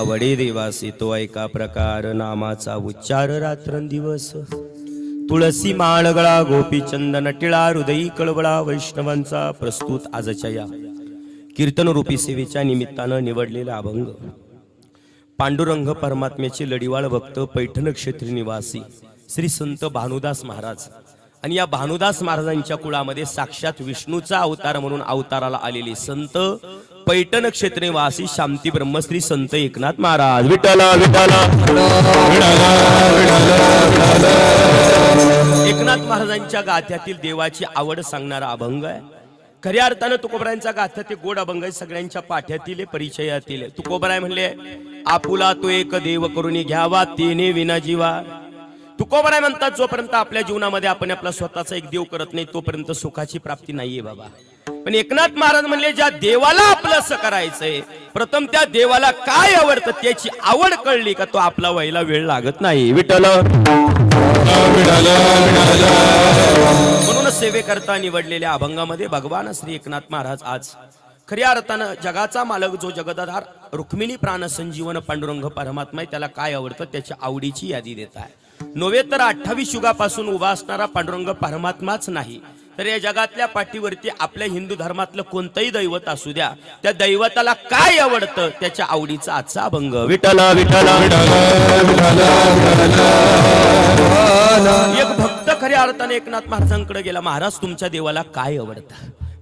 आवडे देवासी तो ऐका प्रकार नामाचा उच्चार रात्रंदिवस तुळसी माळगळा गोपी चंदन टिळा हृदयी कळवळा वैष्णवांचा प्रस्तुत आजच्या या कीर्तन रूपी सेवेच्या निमित्तानं निवडलेला अभंग पांडुरंग परमात्म्याचे लढीवाळ भक्त पैठण क्षेत्री निवासी श्री संत भानुदास महाराज आणि या भानुदास महाराजांच्या कुळामध्ये साक्षात विष्णूचा अवतार म्हणून अवताराला आलेले संत पैठण क्षेत्री निवासी शांती ब्रह्मश्री संत एकनाथ महाराज विठ्ठला विठ्ठला एकनाथ महाराजांच्या गाथ्यातील देवाची आवड सांगणारा अभंग आहे। खऱ्या अर्थानं तुकोबरायांचा गाथा ते गोड अभंग आहे, सगळ्यांच्या पाठ्यातील परिचयातील। तुकोबराय म्हणले आपुला तो एक देव करून घ्यावा तेने विना जीवा। तुकोबराय म्हणतात जोपर्यंत आपल्या जीवनामध्ये आपण आपला स्वतःचा एक देव करत नाही तोपर्यंत सुखाची प्राप्ती नाहीये बाबा। पण एकनाथ महाराज म्हणले ज्या देवाला आपलं असं करायचंय प्रथम त्या देवाला काय आवडतं त्याची आवड कळली का तो आपला व्हायला वेळ लागत नाही। विठ्ठल म्हणून सेवेकरता निवडलेल्या अभंगामध्ये भगवान श्री एकनाथ महाराज आज खऱ्या अर्थानं जगाचा मालक जो जगदाधार रुक्मिणी प्राण संजीवन पांडुरंग परमात्मा त्याला काय आवडतं त्याच्या आवडीची यादी देत आहे। नव्हे तर 28 युगापासून उभा असणारा पांडुरंग परमात्माच नाही तर या जगातल्या पाठीवरती आपल्या हिंदू धर्मातलं कोणतंही दैवत असू द्या त्या दैवताला काय आवडतं त्याच्या आवडीचा आजचा अभंग। विठ्ठला विठ्ठला एक भक्त खऱ्या अर्थाने एकनाथ महाराजांकडे गेला, महाराज तुमच्या देवाला काय आवडतं?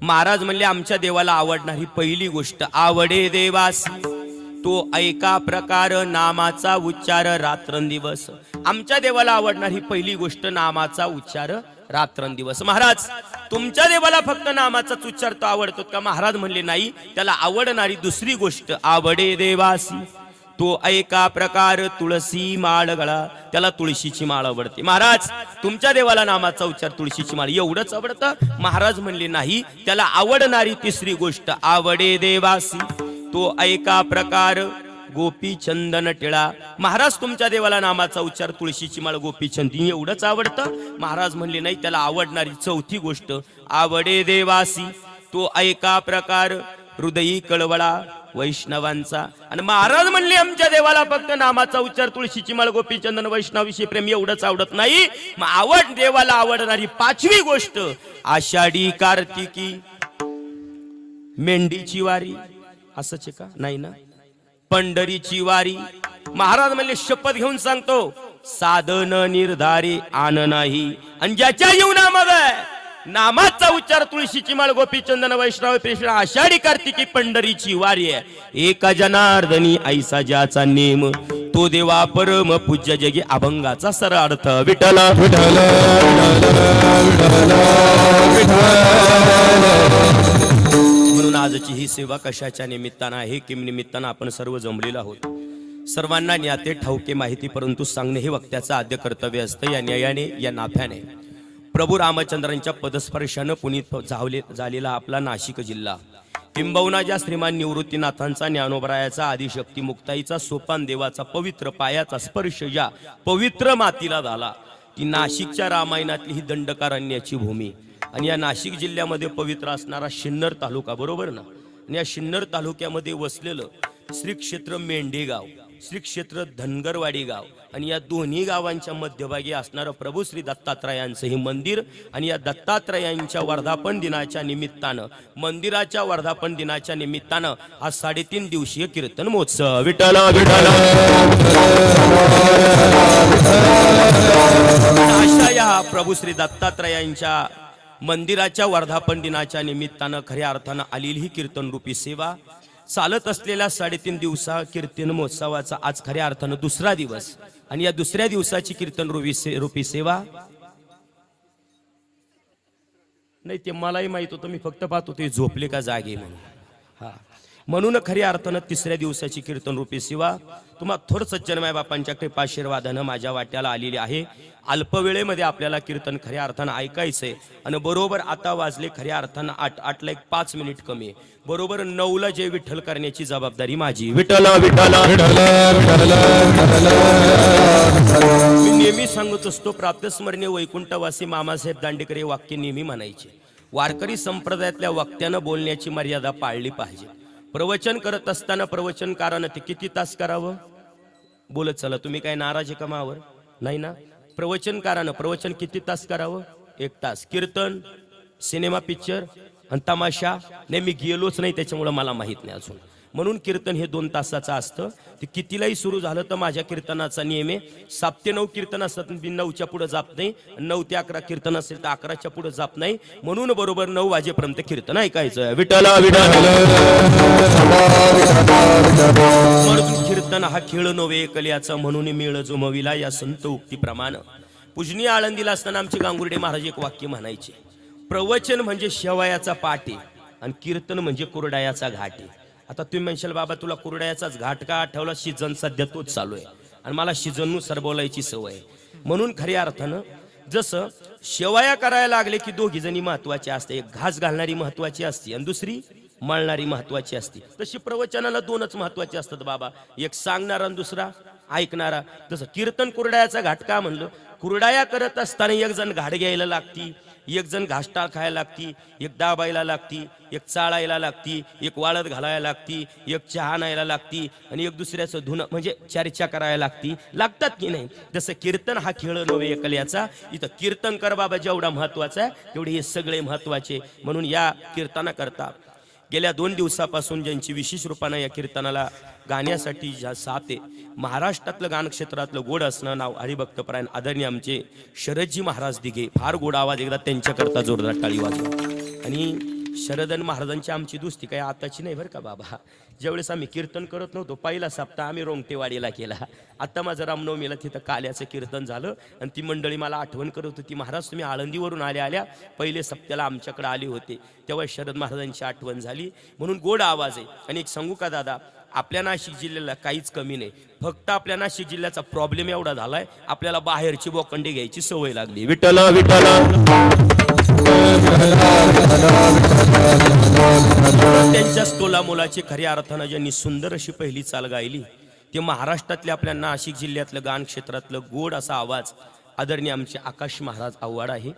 महाराज म्हणले आमच्या देवाला आवडणारी पहिली गोष्ट आवडे देवास तो ऐका प्रकार नामाचा उच्चार रात्रंदिवस। आमच्या देवाला आवडणारी पहिली गोष्ट नामाचा उच्चार रात्रंदिवस। महाराज तुमच्या देवाला फक्त नामाचाच उच्चार तो आवडतो का? महाराज म्हणले नाही, त्याला आवडणारी दुसरी गोष्ट आवडे देवासी तो ऐका प्रकार तुळसी माळ गळा, त्याला तुळशीची माळ आवडते। महाराज तुमच्या देवाला नामाचा उच्चार तुळशीची माळ एवढंच आवडतं? महाराज म्हणले नाही, त्याला आवडणारी तिसरी गोष्ट आवडे देवासी तो ऐका प्रकार गोपी चंदन टिळा। महाराज तुमच्या देवाला नामाचा उच्चार तुळशीची माळ गोपी चंदन एवढंच आवडतं? महाराज म्हणले नाही, त्याला आवडणारी चौथी गोष्ट आवडे देवासी तो ऐका प्रकार हृदयी कळवळा वैष्णवांचा। आणि महाराज म्हणले आमच्या देवाला फक्त नामाचा उच्चार तुळशीची माळ गोपी चंदन वैष्णवाविषयी प्रेम एवढंच आवडत नाही, मग आवड देवाला आवडणारी पाचवी गोष्ट आषाढी कार्तिकी मेंढीची वारी। असंच का? नाही ना, पंढरीची वारी। महाराज म्हणले शपथ घेऊन सांगतो साधन निर्धारी आन नाही, आणि ज्याच्या जीवनामध्ये नामाचा उच्चार तुळशीची माळ गोपी चंदन वैष्णव कृष्ण आषाढी कार्तिकी पंढरीची वारी आहे एका जनार्दनी ऐसा ज्याचा नेम तो देवा परम पूज्य जगी अभंगाचा सरळ अर्थ। विठ्ठला विठ्ठला म्हणून आजची ही सेवा कशाच्या निमित्तानं आहे की निमित्तानं आपण सर्व जमलेलो आहोत। सर्वांना ज्ञाते ठाऊके माहिती परंतु सांगणे हे वक्त्याचं आद्य कर्तव्य असतं। या न्यायाने या नाथ्याने प्रभू रामचंद्रांच्या पदस्पर्शानं पुनीत झालेला आपला नाशिक जिल्हा किंबहुना ज्या श्रीमान निवृत्तीनाथांचा ज्ञानोबरायाचा आदिशक्ती मुक्ताईचा सोपान देवाचा पवित्र पायाचा स्पर्श ज्या पवित्र मातीला झाला ती नाशिकच्या रामायणातली ही दंडकारण्याची भूमी। आणि या नाशिक जिल्ह्यामध्ये पवित्र असणारा शिन्नर तालुका बरोबर ना, आणि या शिन्नर तालुक्यामध्ये वसलेलं श्री क्षेत्र मेंढेगाव श्री क्षेत्र धनगरवाडी गाव आणि या दोन्ही गावांच्या मध्यभागी असणारं प्रभू श्री दत्तात्रयांचं हे मंदिर। आणि या दत्तात्रयांच्या वर्धापन दिनाच्या निमित्तानं मंदिराच्या वर्धापन दिनाच्या निमित्तानं हा 3.5 दिवसीय कीर्तन महोत्सव। विठ्ठला विठ्ठला अशा या प्रभू श्री दत्तात्रयांच्या मंदिराच्या वर्धापन दिनाच्या निमित्तानं खऱ्या अर्थानं आलेली ही कीर्तन रूपी सेवा चालत असलेल्या 3.5 दिवसा कीर्तन महोत्सवाचा आज खऱ्या अर्थानं दुसरा दिवस। आणि या दुसऱ्या दिवसाची कीर्तन रूपी सेवा नाही ते मलाही माहित होतं, मी फक्त पाहत होते झोपले का जागे म्हणून। हा म्हणून खऱ्या अर्थानं तिसऱ्या दिवसाची कीर्तन रूपी सेवा तुम्हा थोर सज्जनमाय बापांच्या कृपाशीर्वादानं माझ्या वाट्याला आलेली आहे। अल्पवेळेमध्ये आपल्याला कीर्तन खऱ्या अर्थानं ऐकायचंय आणि बरोबर आता वाजले खऱ्या अर्थानं 8 ला 5 मिनिट कमी आहे, बरोबर 9 ला जय विठ्ठल करण्याची जबाबदारी माझी। विठ्ठला विठ्ठला मी नेहमी सांगत असतो प्राप्तस्मरणीय वैकुंठवासी मामासाहेब दांडेकर हे वाक्य नेहमी म्हणायचे। वारकरी संप्रदायातल्या वक्त्यानं बोलण्याची मर्यादा पाळली पाहिजे। प्रवचन करत असताना प्रवचनकारानं ते किती तास करावं बोलत चला. तुम्ही काय नाराज आहे का मावर? नाही ना. प्रवचनकारानं प्रवचन किती तास करावं? 1 तास. कीर्तन, सिनेमा, पिक्चर आणि तमाशा नाही, मी गेलोच नाही त्याच्यामुळे मला माहित नाही अजून. म्हणून कीर्तन हे 2 तासाचं असतं. ते कितीलाही सुरू झालं तर माझ्या कीर्तनाचा नियम आहे 7 ते 9 कीर्तन असतात, मी 9च्या पुढे जात नाही. 9 ते 11 कीर्तन असेल तर 11च्या पुढे जात नाही. म्हणून बरोबर 9 वाजेपर्यंत कीर्तन ऐकायचं. विठ्ठला विठ्ठला. म्हणून कीर्तन हा खेळ नव्हे कल्याचा, म्हणून मेळ जुमविला या संत उक्तीप्रमाणे. पूजनीय आळंदीला असताना आमचे गांगुर्डे महाराज एक वाक्य म्हणायचे, प्रवचन म्हणजे शेवयाचा पाट आहे आणि कीर्तन म्हणजे कुरडायाचा घाट आहे. आता तुम्ही म्हणशाल बाबा तुला कुरडायाचाच घाट का आठवला? सीझन सध्या तोच चालू आहे आणि मला सीझननुसार बोलायची सवय आहे. म्हणून खऱ्या अर्थानं जसं शेवया करायला लागले की दोघी जणी महत्वाची असते, एक घास घालणारी महत्वाची असते आणि दुसरी मळणारी महत्वाची असते. तशी प्रवचनाला 2च महत्वाचे असतात बाबा, एक सांगणारा आणि दुसरा ऐकणारा. तसं कीर्तन कुरडायाचा घाट का म्हणलं? कुरडाया करत असताना एक जण घाट घ्यायला लागती, एक जण घासटाळ खायला लागती, एक दाबायला लागती, एक चाळायला लागती, एक वाळत घालायला लागती, एक चहा आणायला लागती आणि एक दुसऱ्याचं धुणं म्हणजे चर्चा करायला लागती. लागतात की नाही? जसं कीर्तन हा खेळ नव्हे एकल्याचा, इथं कीर्तन कर बाबा जेवढा महत्वाचा आहे तेवढे हे सगळे महत्वाचे. म्हणून या कीर्तना करता गेल्या 2 दिवसापासून ज्यांची विशेष रूपानं या कीर्तनाला गाण्यासाठी ज्या साथ आहे, महाराष्ट्रातलं गान क्षेत्रातलं गोड असणं नाव हरिभक्तपरायण आदरणीय आमचे शरदजी महाराज दिघे. फार गोड आवाज, एकदा त्यांच्याकरता जोरदार टाळी वाजवा. आणि शरदन महाराजांची आमची दोस्ती काय आताची नाही बरं का बाबा. ज्यावेळेस आम्ही कीर्तन करत नव्हतो पहिला सप्ताह आम्ही रोंगटेवाडीला केला. आता माझं रामनवमीला तिथं काल्याचं कीर्तन झालं आणि ती मंडळी मला आठवण करत होती, महाराज तुम्ही आळंदीवरून आल्या पहिले सप्त्याला आमच्याकडे आले होते, तेव्हा शरद महाराजांची आठवण झाली. म्हणून गोड आवाज आहे. आणि एक सांगू का दादा, आपल्या नाशिक जिल्ह्याला काहीच कमी नाही, फक्त आपल्या नाशिक जिल्ह्याचा प्रॉब्लेम एवढा झालाय आपल्याला बाहेरची बोकंडी घ्यायची सवय लागली. विठ्ठल विठ्ठल. त्यांच्याच तोला मुलाची खऱ्या अर्थानं ज्यांनी सुंदर अशी पहिली चाल गायली ते महाराष्ट्रातल्या आपल्या नाशिक जिल्ह्यातलं गान क्षेत्रातलं गोड असा आवाज आदरणीय आमचे आकाश महाराज आव्हाड आहे.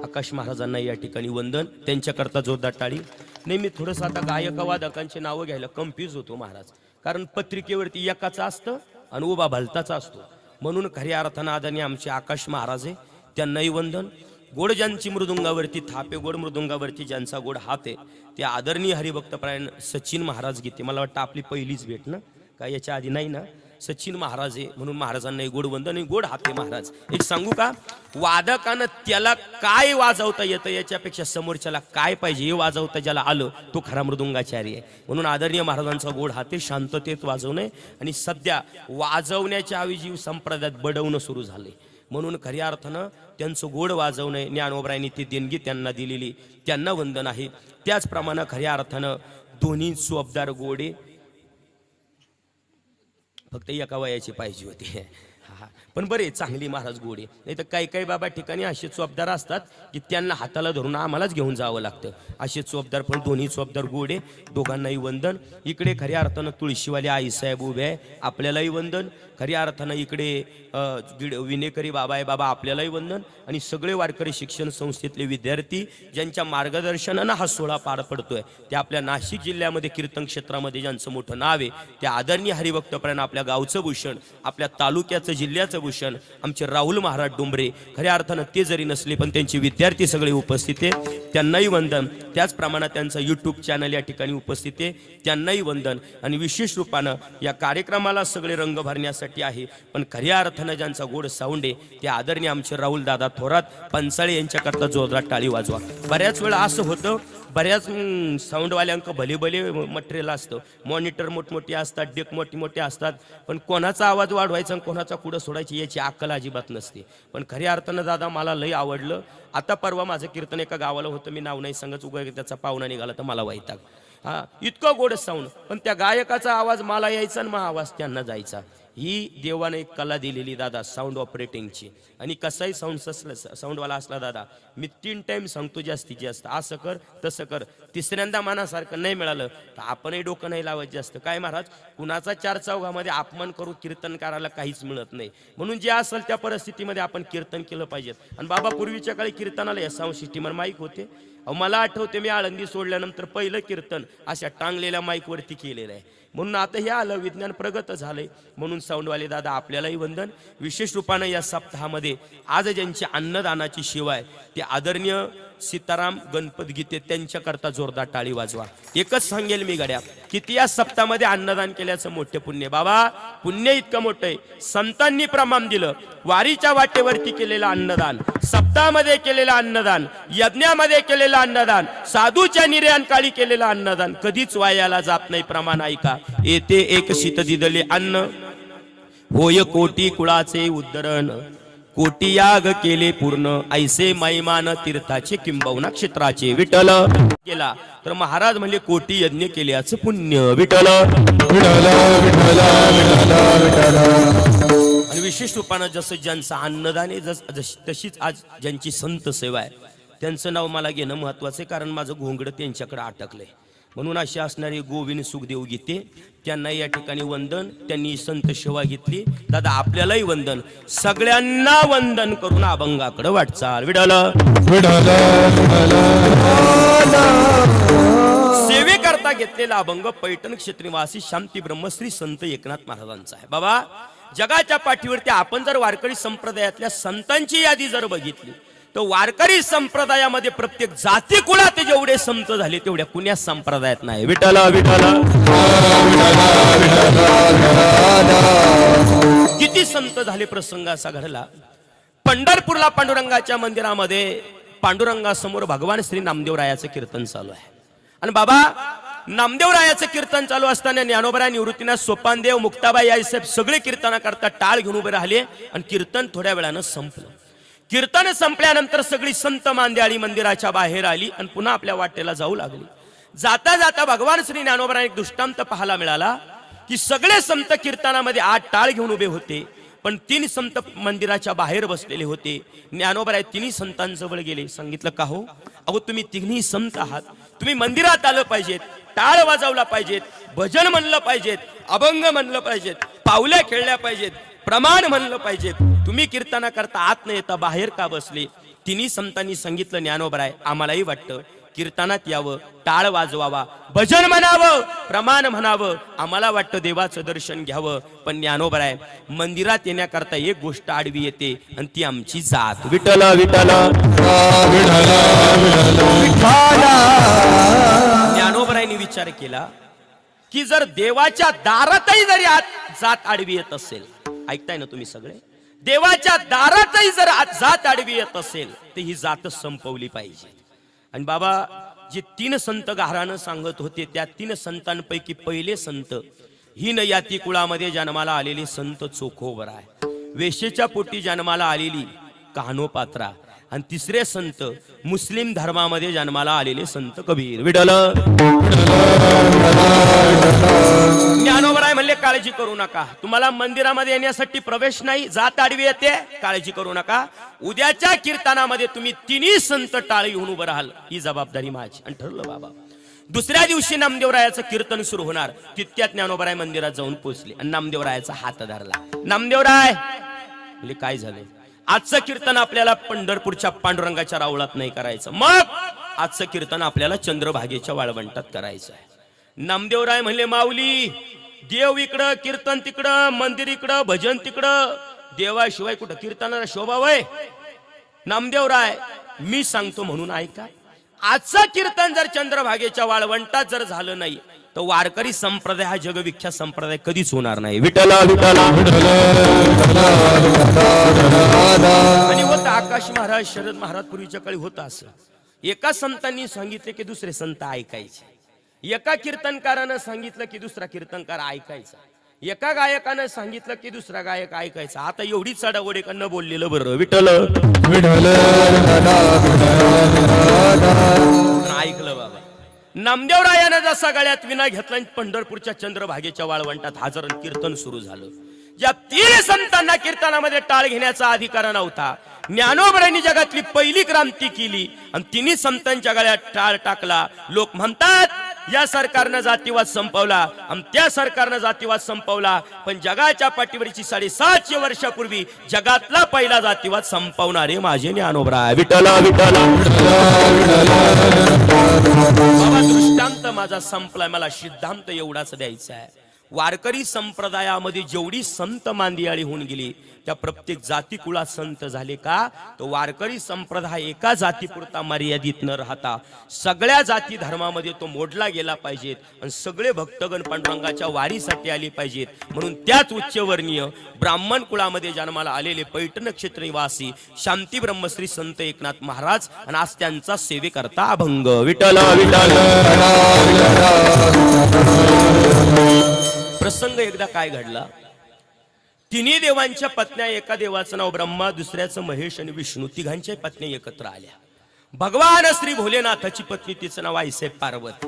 आकाश महाराजांना या ठिकाणी वंदन, त्यांच्याकरता जोरदार टाळी. नाही मी थोडंसं आता गायक वादकांची नावं घ्यायला कन्फ्यूज होतो महाराज, कारण पत्रिकेवरती एकाचा असतं आणि उभा भलताचा असतो. म्हणून खऱ्या अर्थानं आदरणीय आमचे आकाश महाराज आहे, त्यांनाही वंदन. गोड ज्यांची मृदुंगावरती थापे, गोड मृदुंगावरती ज्यांचा गोड हात आहे ते आदरणीय हरिभक्तपरायण सचिन महाराज गीते. मला वाटतं आपली पहिलीच भेट ना, काय याच्या आधी नाही ना? सचिन महाराज आहे, म्हणून महाराजांना गोड वंदन आणि गोड हाते महाराज. एक सांगू का, वादकानं त्याला काय वाजवता येतं याच्यापेक्षा समोरच्याला काय पाहिजे हे वाजवता ज्याला आलं तो खरा मृदुंगाचारी आहे. म्हणून आदरणीय महाराजांचा गोड हाते शांततेत वाजवणे आणि सध्या वाजवण्याच्या ऐवजी संप्रदायात बडवणं सुरू झालंय. म्हणून खऱ्या अर्थानं त्यांचं गोड वाजवणे ज्ञानोबरायांनी ती देणगी त्यांना दिलेली, त्यांना वंदन आहे. त्याचप्रमाणे खऱ्या अर्थानं दोन्ही सोबदार गोडे फक्त एका वयाची पाहिजे होती. हा पण बरे चांगली महाराज गोडे. नाही तर काही काही बाबा ठिकाणी असे चोपदार असतात की त्यांना हाताला धरून आम्हालाच घेऊन जावं लागतं. असे चोपदार पण दोन्ही चोपदार गोडे, दोघांनाही वंदन. इकडे खऱ्या अर्थानं तुळशीवाले आईसाहेब उभे आहे, आपल्यालाही वंदन. खऱ्या अर्थानं इकडे विनेकरी बाबा आहे, बाबा आपल्यालाही वंदन. आणि सगळे वारकरी शिक्षण संस्थेतले विद्यार्थी ज्यांच्या मार्गदर्शनानं हा सोहळा पार पडतोय ते आपल्या नाशिक जिल्ह्यामध्ये कीर्तन क्षेत्रामध्ये ज्यांचं मोठं नाव आहे त्या आदरणीय हरिभक्तपरायण आपल्या गावचं भूषण, आपल्या तालुक्याचं जिल्ह्याचं भूषण आमचे राहुल महाराज डोंबरे. खऱ्या अर्थानं ते जरी नसले पण त्यांचे विद्यार्थी सगळे उपस्थित आहे, त्यांनाही वंदन. त्याचप्रमाणे त्यांचं यूट्यूब चॅनल या ठिकाणी उपस्थित आहे, त्यांनाही वंदन. आणि विशेष रूपानं या कार्यक्रमाला सगळे रंग भरण्यासाठी आहे पण खऱ्या अर्थानं ज्यांचा गोड साऊंड आहे ते आदरणीय आमचे राहुल दादा थोरात पंचाळे यांच्याकरता जोरदार टाळी वाजवा. बऱ्याच वेळा असं होतं, बऱ्याच साऊंडवाल्यांक भले भले मटेरियल असतं, मॉनिटर मोठमोठे असतात, डेक मोठी मोठे असतात, पण कोणाचा आवाज वाढवायचा आणि कोणाचा कुठं सोडायची याची अक्कल अजिबात नसते. पण खऱ्या अर्थानं दादा मला लई आवडलं. आता परवा माझं कीर्तन एका गावाला होतं, मी नाव नाही सांगत, उगा त्याचा पाहुणा निघाला तर मला वैताग. हा इतकं गोड साऊंड, पण त्या गायकाचा आवाज मला यायचा आणि मग आवाज त्यांना जायचा. ही देवाने एक कला दिलेली दादा साऊंड ऑपरेटिंगची. आणि कसाही साऊंडवाला असला दादा, मी 3 टाइम सांगतो जास्तीत जास्त, असं कर तसं कर. तिसऱ्यांदा मनासारखं नाही मिळालं तर आपणही डोकं नाही लावत जास्त. काय महाराज, कुणाचा 4 चौघामध्ये अपमान करू कीर्तनकाराला काहीच मिळत नाही. म्हणून जे असेल त्या परिस्थितीमध्ये आपण कीर्तन केलं पाहिजे. आणि बाबा पूर्वीच्या काळी कीर्तनाला या साऊंड सिस्टीमवर माईक होते. मला आठवते मी आळंदी सोडल्यानंतर पहिलं कीर्तन अशा टांगलेल्या माईकवरती केलेलं आहे. म्हणून आता हे आलं, विज्ञान प्रगत झालंय. म्हणून साऊंडवाले दादा आपल्यालाही वंदन. विशेष रूपानं या सप्ताहामध्ये आज ज्यांची अन्नदानाची सेवा आहे ते आदरणीय सीताराम गणपत गीते त्यांच्याकरता जोरदार टाळी वाजवा. एकच सांगेल मी गड्या, किती या सप्ताहामध्ये अन्नदान केल्याचं मोठे पुण्य. बाबा पुण्य इतकं मोठं आहे, संतांनी प्रमाण दिलं. वारीच्या वाटेवरती केलेलं अन्नदान, सप्ताहामध्ये केलेलं अन्नदान, यज्ञामध्ये केलेलं अन्नदान, साधूच्या निर्याणकाळी केलेलं अन्नदान कधीच वायाला जात नाही. प्रमाण ऐका, येते एक शीत दिदले अन्न, होय कोटी कुळाचे उद्धरण, कोटी याग केले पूर्ण, ऐसे मैमान तीर्थाचे किंबहुना क्षेत्राचे. विठ्ठल केला तर महाराज म्हणले कोटी यज्ञ केल्याचं पुण्य. विठ्ठल आणि विशेष रूपानं जसं ज्यांचं अन्नदान आहे तशीच आज ज्यांची संत सेवा आहे त्यांचं नाव मला घेणं महत्वाचं आहे. कारण माझं घोंगडं त्यांच्याकडे अटकलंय. म्हणून असे असणारे गोविंद सुखदेव गीते त्यांना या ठिकाणी वंदन. त्यांनी संत सेवा घेतली. दादा आपल्यालाही वंदन. सगळ्यांना वंदन करून अभंगाकडे वाटचाल. विठ्ठल सेवेकरता घेतलेला अभंग पैठण क्षेत्रनिवासी शांती ब्रह्मश्री संत एकनाथ महाराजांचा आहे. बाबा जगाच्या पाठीवरती आपण जर वारकरी संप्रदायातल्या संतांची यादी जर बघितली तर वारकरी संप्रदायामध्ये प्रत्येक जाती कुळात जेवढे संत झाले तेवढ्या कुण्या संप्रदायात नाही. विठ्ठल विठ्ठल किती संत झाले. प्रसंग असा घडला, पंढरपूरला पांडुरंगाच्या मंदिरामध्ये पांडुरंगासमोर भगवान श्री नामदेवरायाचं कीर्तन चालू आहे. आणि बाबा नामदेवरायाचं कीर्तन चालू असताना ज्ञानोबा, निवृत्तीनाथ, सोपानदेव, मुक्ताबाई आई साहेब सगळे कीर्तनाकरता टाळ घेऊन उभे राहिले. आणि कीर्तन थोड्या वेळानं संपलं. कीर्तन संपल्यानंतर सगळी संत मांद्याळी मंदिराच्या बाहेर आली आणि पुन्हा आपल्या वाटेला जाऊ लागली. जाता जाता भगवान श्री ज्ञानोबा एक दृष्टांत पाहायला मिळाला की सगळे संत कीर्तनामध्ये 8 टाळ घेऊन उभे होते, पण 3 संत मंदिराच्या बाहेर बसलेले होते. ज्ञानोबा 3 संतांजवळ गेले. सांगितलं का हो, अहो तुम्ही तिघी संत आहात, तुम्ही मंदिरात आलं पाहिजेत, टाळ वाजवला पाहिजेत, भजन म्हणलं पाहिजेत, अभंग म्हणलं पाहिजेत, पावल्या खेळल्या पाहिजेत, प्रमाण म्हणलं पाहिजेत. तुम्ही कीर्तना करता आत न येता बाहेर का बसले? 3 संतांनी सांगितलं ज्ञानोबराय आम्हालाही वाटतं कीर्तनात यावं, टाळ वाजवावा, भजन म्हणावं, प्रमाण म्हणावं, आम्हाला वाटतं देवाचं दर्शन घ्यावं. पण ज्ञानोबराय मंदिरात येण्याकरता एक गोष्ट आडवी येते आणि ती आमची जात. विठ्ठल विठ्ठल ज्ञानोबरायने विचार केला की जर देवाच्या दारातही जरी जात आडवी येत असेल, ऐकताय ना तुम्ही सगळे, देवाच्या दारातही जर जात आडवी येत असेल तर ही जात संपवली पाहिजे. आणि बाबा जे 3 संत गारानं सांगत होते त्या 3 संतांपैकी पहिले संत हिन याती कुळामध्ये जन्माला आलेले संत चोखोबराय, वेशेच्या पोटी जन्माला आलेली कान्होपात्रा, आणि 3रे संत मुस्लिम धर्मामध्ये जन्माला आलेले संत कबीर. विठ्ठल ज्ञानोबराय म्हणले काळजी करू नका, तुम्हाला मंदिरामध्ये येण्यासाठी प्रवेश नाही, जात आडवी येते, काळजी करू नका. उद्याच्या कीर्तनामध्ये तुम्ही 3 संत टाळी घेऊन उभं राहाल, ही जबाबदारी माझी. आणि ठरलं बाबा. दुसऱ्या दिवशी नामदेवरायाचं कीर्तन सुरू होणार. तितक्यात ज्ञानोबराय मंदिरात जाऊन पोहोचले आणि नामदेवरायाचा हात धरला. नामदेवराय म्हणजे काय झाले, आजचं कीर्तन आपल्याला पंढरपूरच्या पांडुरंगाच्या रावळात नाही करायचं, मग आजचं कीर्तन आपल्याला चंद्रभागेच्या वाळवंटात करायचं आहे. नामदेवराय म्हणले माऊली, देव इकडं, कीर्तन तिकडं, मंदिर इकडं, भजन तिकडं, देवाशिवाय कुठं कीर्तनाला शोभा वय? नामदेवराय मी सांगतो म्हणून ऐका, आजचं कीर्तन जर चंद्रभागेच्या वाळवंटात जर झालं नाही तर वारकरी संप्रदाय हा जगविख्यात संप्रदाय कधीच होणार नाही. विठ्ठल विठ्ठल आणि होतं आकाश महाराज, शरद महाराज पूर्वीच्या काळी होतं असं. एका संतांनी सांगितले की दुसरे संत ऐकायचे, एका कीर्तनकारानं सांगितलं की दुसरा कीर्तनकार ऐकायचा, एका गायकानं सांगितलं की दुसरा गायक ऐकायचा. आता एवढी चढाओढ एकानं बोललेलं बरं. विठ्ठल ऐकलं बाबा. नामदेवरायानं जसा गळ्यात विना घेतला पंढरपूरच्या चंद्रभागेच्या वाळवंटात हजारांत कीर्तन सुरू झालं. ज्या 3 संतांना कीर्तनामध्ये टाळ घेण्याचा अधिकार नव्हता, ज्ञानोबरांनी जगातली पहिली क्रांती केली आणि 3 संतांच्या गळ्यात टाळ टाकला. लोक म्हणतात या सरकारनं जातीवाद संपवला आणि त्या सरकारनं जातीवाद संपवला, पण जगाच्या पाठीवरची 750 वर्षापूर्वी जगातला पहिला जातीवाद संपवणारे माझे ज्ञानोबरा. विठ्ठल विठ्ठल बाबा, दृष्टांत माझा संपलाय, मला सिद्धांत एवढाच द्यायचा आहे. वारकरी संप्रदायामध्ये जेवढी संत मांदियाळी होऊन गेली, त्या प्रत्येक जाती कुळात संत झाले का? तो वारकरी संप्रदाय एका जातीपुरता मर्यादित न राहता सगळ्या जाती धर्मामध्ये तो मोडला गेला पाहिजेत आणि सगळे भक्तगण पांडुरंगाच्या वारीसाठी आले पाहिजेत. म्हणून त्याच उच्चवर्णीय ब्राह्मण कुळामध्ये जन्माला आलेले पैठण क्षेत्र निवासी शांती ब्रह्मश्री संत एकनाथ महाराज आणि आज त्यांचा सेवेकरता अभंग. विठ्ठल विठ्ठल. प्रसंग एकदा काय घडला, 3 देवांच्या पत्न्या, एका देवाचं नाव ब्रह्मा, दुसऱ्याचं महेश आणि विष्णू, तिघांच्या पत्नी एकत्र आल्या. भगवान श्री भोलेनाथाची पत्नी, तिचं नाव आईसाहेब पार्वती.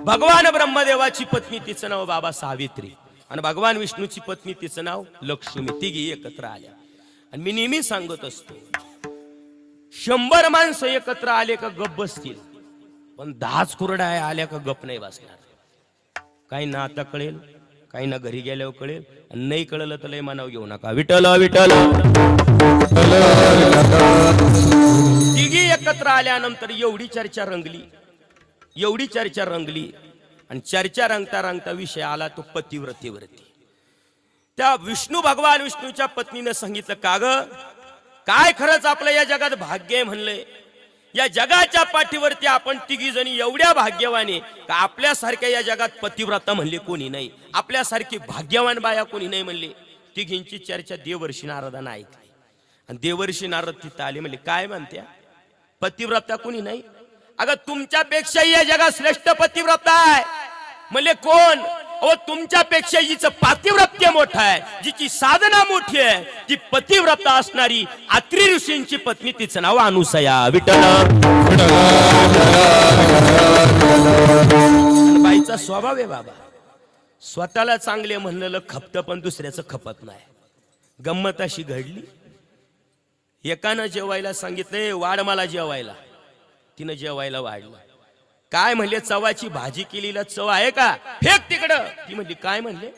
भगवान ब्रह्मदेवाची पत्नी, तिचं नाव बाबा सावित्री. आणि भगवान विष्णूची पत्नी, तिचं नाव लक्ष्मी. तिघी एकत्र आल्या. आणि मी नेहमी सांगत असतो, 100 माणसं एकत्र आले का गप बसतील, पण 10 कुरड्या आल्या का गप नाही बसणार. काही ना आता कळेल, काही ना घरी गेल्यावर कळेल, नाही कळलं तर लय मानाव घेऊ नका. विठ्ठल विठ्ठल. तिघी एकत्र आल्यानंतर एवढी चर्चा रंगली, एवढी चर्चा रंगली, आणि चर्चा रंगता रंगता विषय आला तो पतिव्रतेवरती. त्या विष्णू, भगवान विष्णूच्या पत्नीने सांगितलं, का ग, काय खरंच आपलं या जगात भाग्य आहे म्हणले. या जगाच्या पाठीवरती आपण तिघी जणी एवढ्या भाग्यवाने का आपल्यासारख्या या जगात पतिव्रता म्हणले कोणी नाही, आपल्यासारखी भाग्यवान बाया कोणी नाही म्हणले. तिघींची चर्चा देवर्षी नारदांना ऐकली. आणि देवर्षी नारद तिथं आले, म्हणले काय म्हणत्या, पतिव्रता कोणी नाही? अगं तुमच्यापेक्षा या जगात श्रेष्ठ पतिव्रता आहे. म्हणले कोण? अहो तुमच्यापेक्षा जिचं पातिव्रत्य मोठं आहे, जिची साधना मोठी आहे, ती पतिव्रता असणारी अत्रि ऋषींची पत्नी, तिचं नाव अनुसया. विठ्ठल. बाईचा स्वभाव आहे बाबा, स्वतःला चांगले म्हणलेलं खपतं पण दुसऱ्याचं खपत नाही. गंमत अशी घडली, एकानं जेवायला सांगितलंय, वाढ मला जेवायला. तिनं जेवायला वाढलं. काय म्हणले, चवाची भाजी केलीला चव आहे का, फेक तिकडं. ती म्हणली काय म्हणले,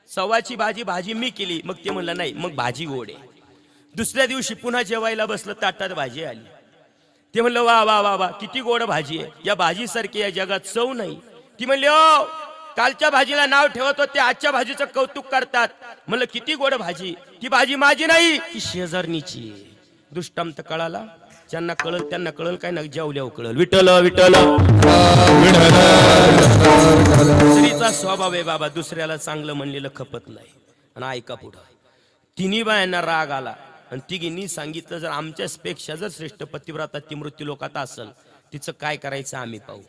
चवाची भाजी मी केली. मग ते म्हणलं नाही, मग भाजी गोड आहे. दुसऱ्या दिवशी पुन्हा जेवायला बसलं, ताटात भाजी आली. ते म्हणलं वा वा वा वा, किती गोड भाजी आहे, या भाजीसारखी या जगात चव नाही. ती म्हणली ओ, कालच्या भाजीला नाव ठेवत होते, आजच्या भाजीचं कौतुक करतात. म्हणलं किती गोड भाजी, ती भाजी माझी नाही, ती शेजारणीची. दृष्टांत कळाला, ज्यांना कळल त्यांना कळल, काय ना जेवल्यावर कळल. विठ्ठल विठ्ठल. स्त्रीचा स्वभाव आहे बाबा, दुसऱ्याला चांगलं म्हणलेलं खपत नाही. आणि ऐका पुढं, 3 बायांना राग आला आणि तिघींनी सांगितलं, जर आमच्यापेक्षा जर श्रेष्ठ पतिव्रता ती मृत्यू लोकात असेल, तिचं काय करायचं आम्ही पाहू.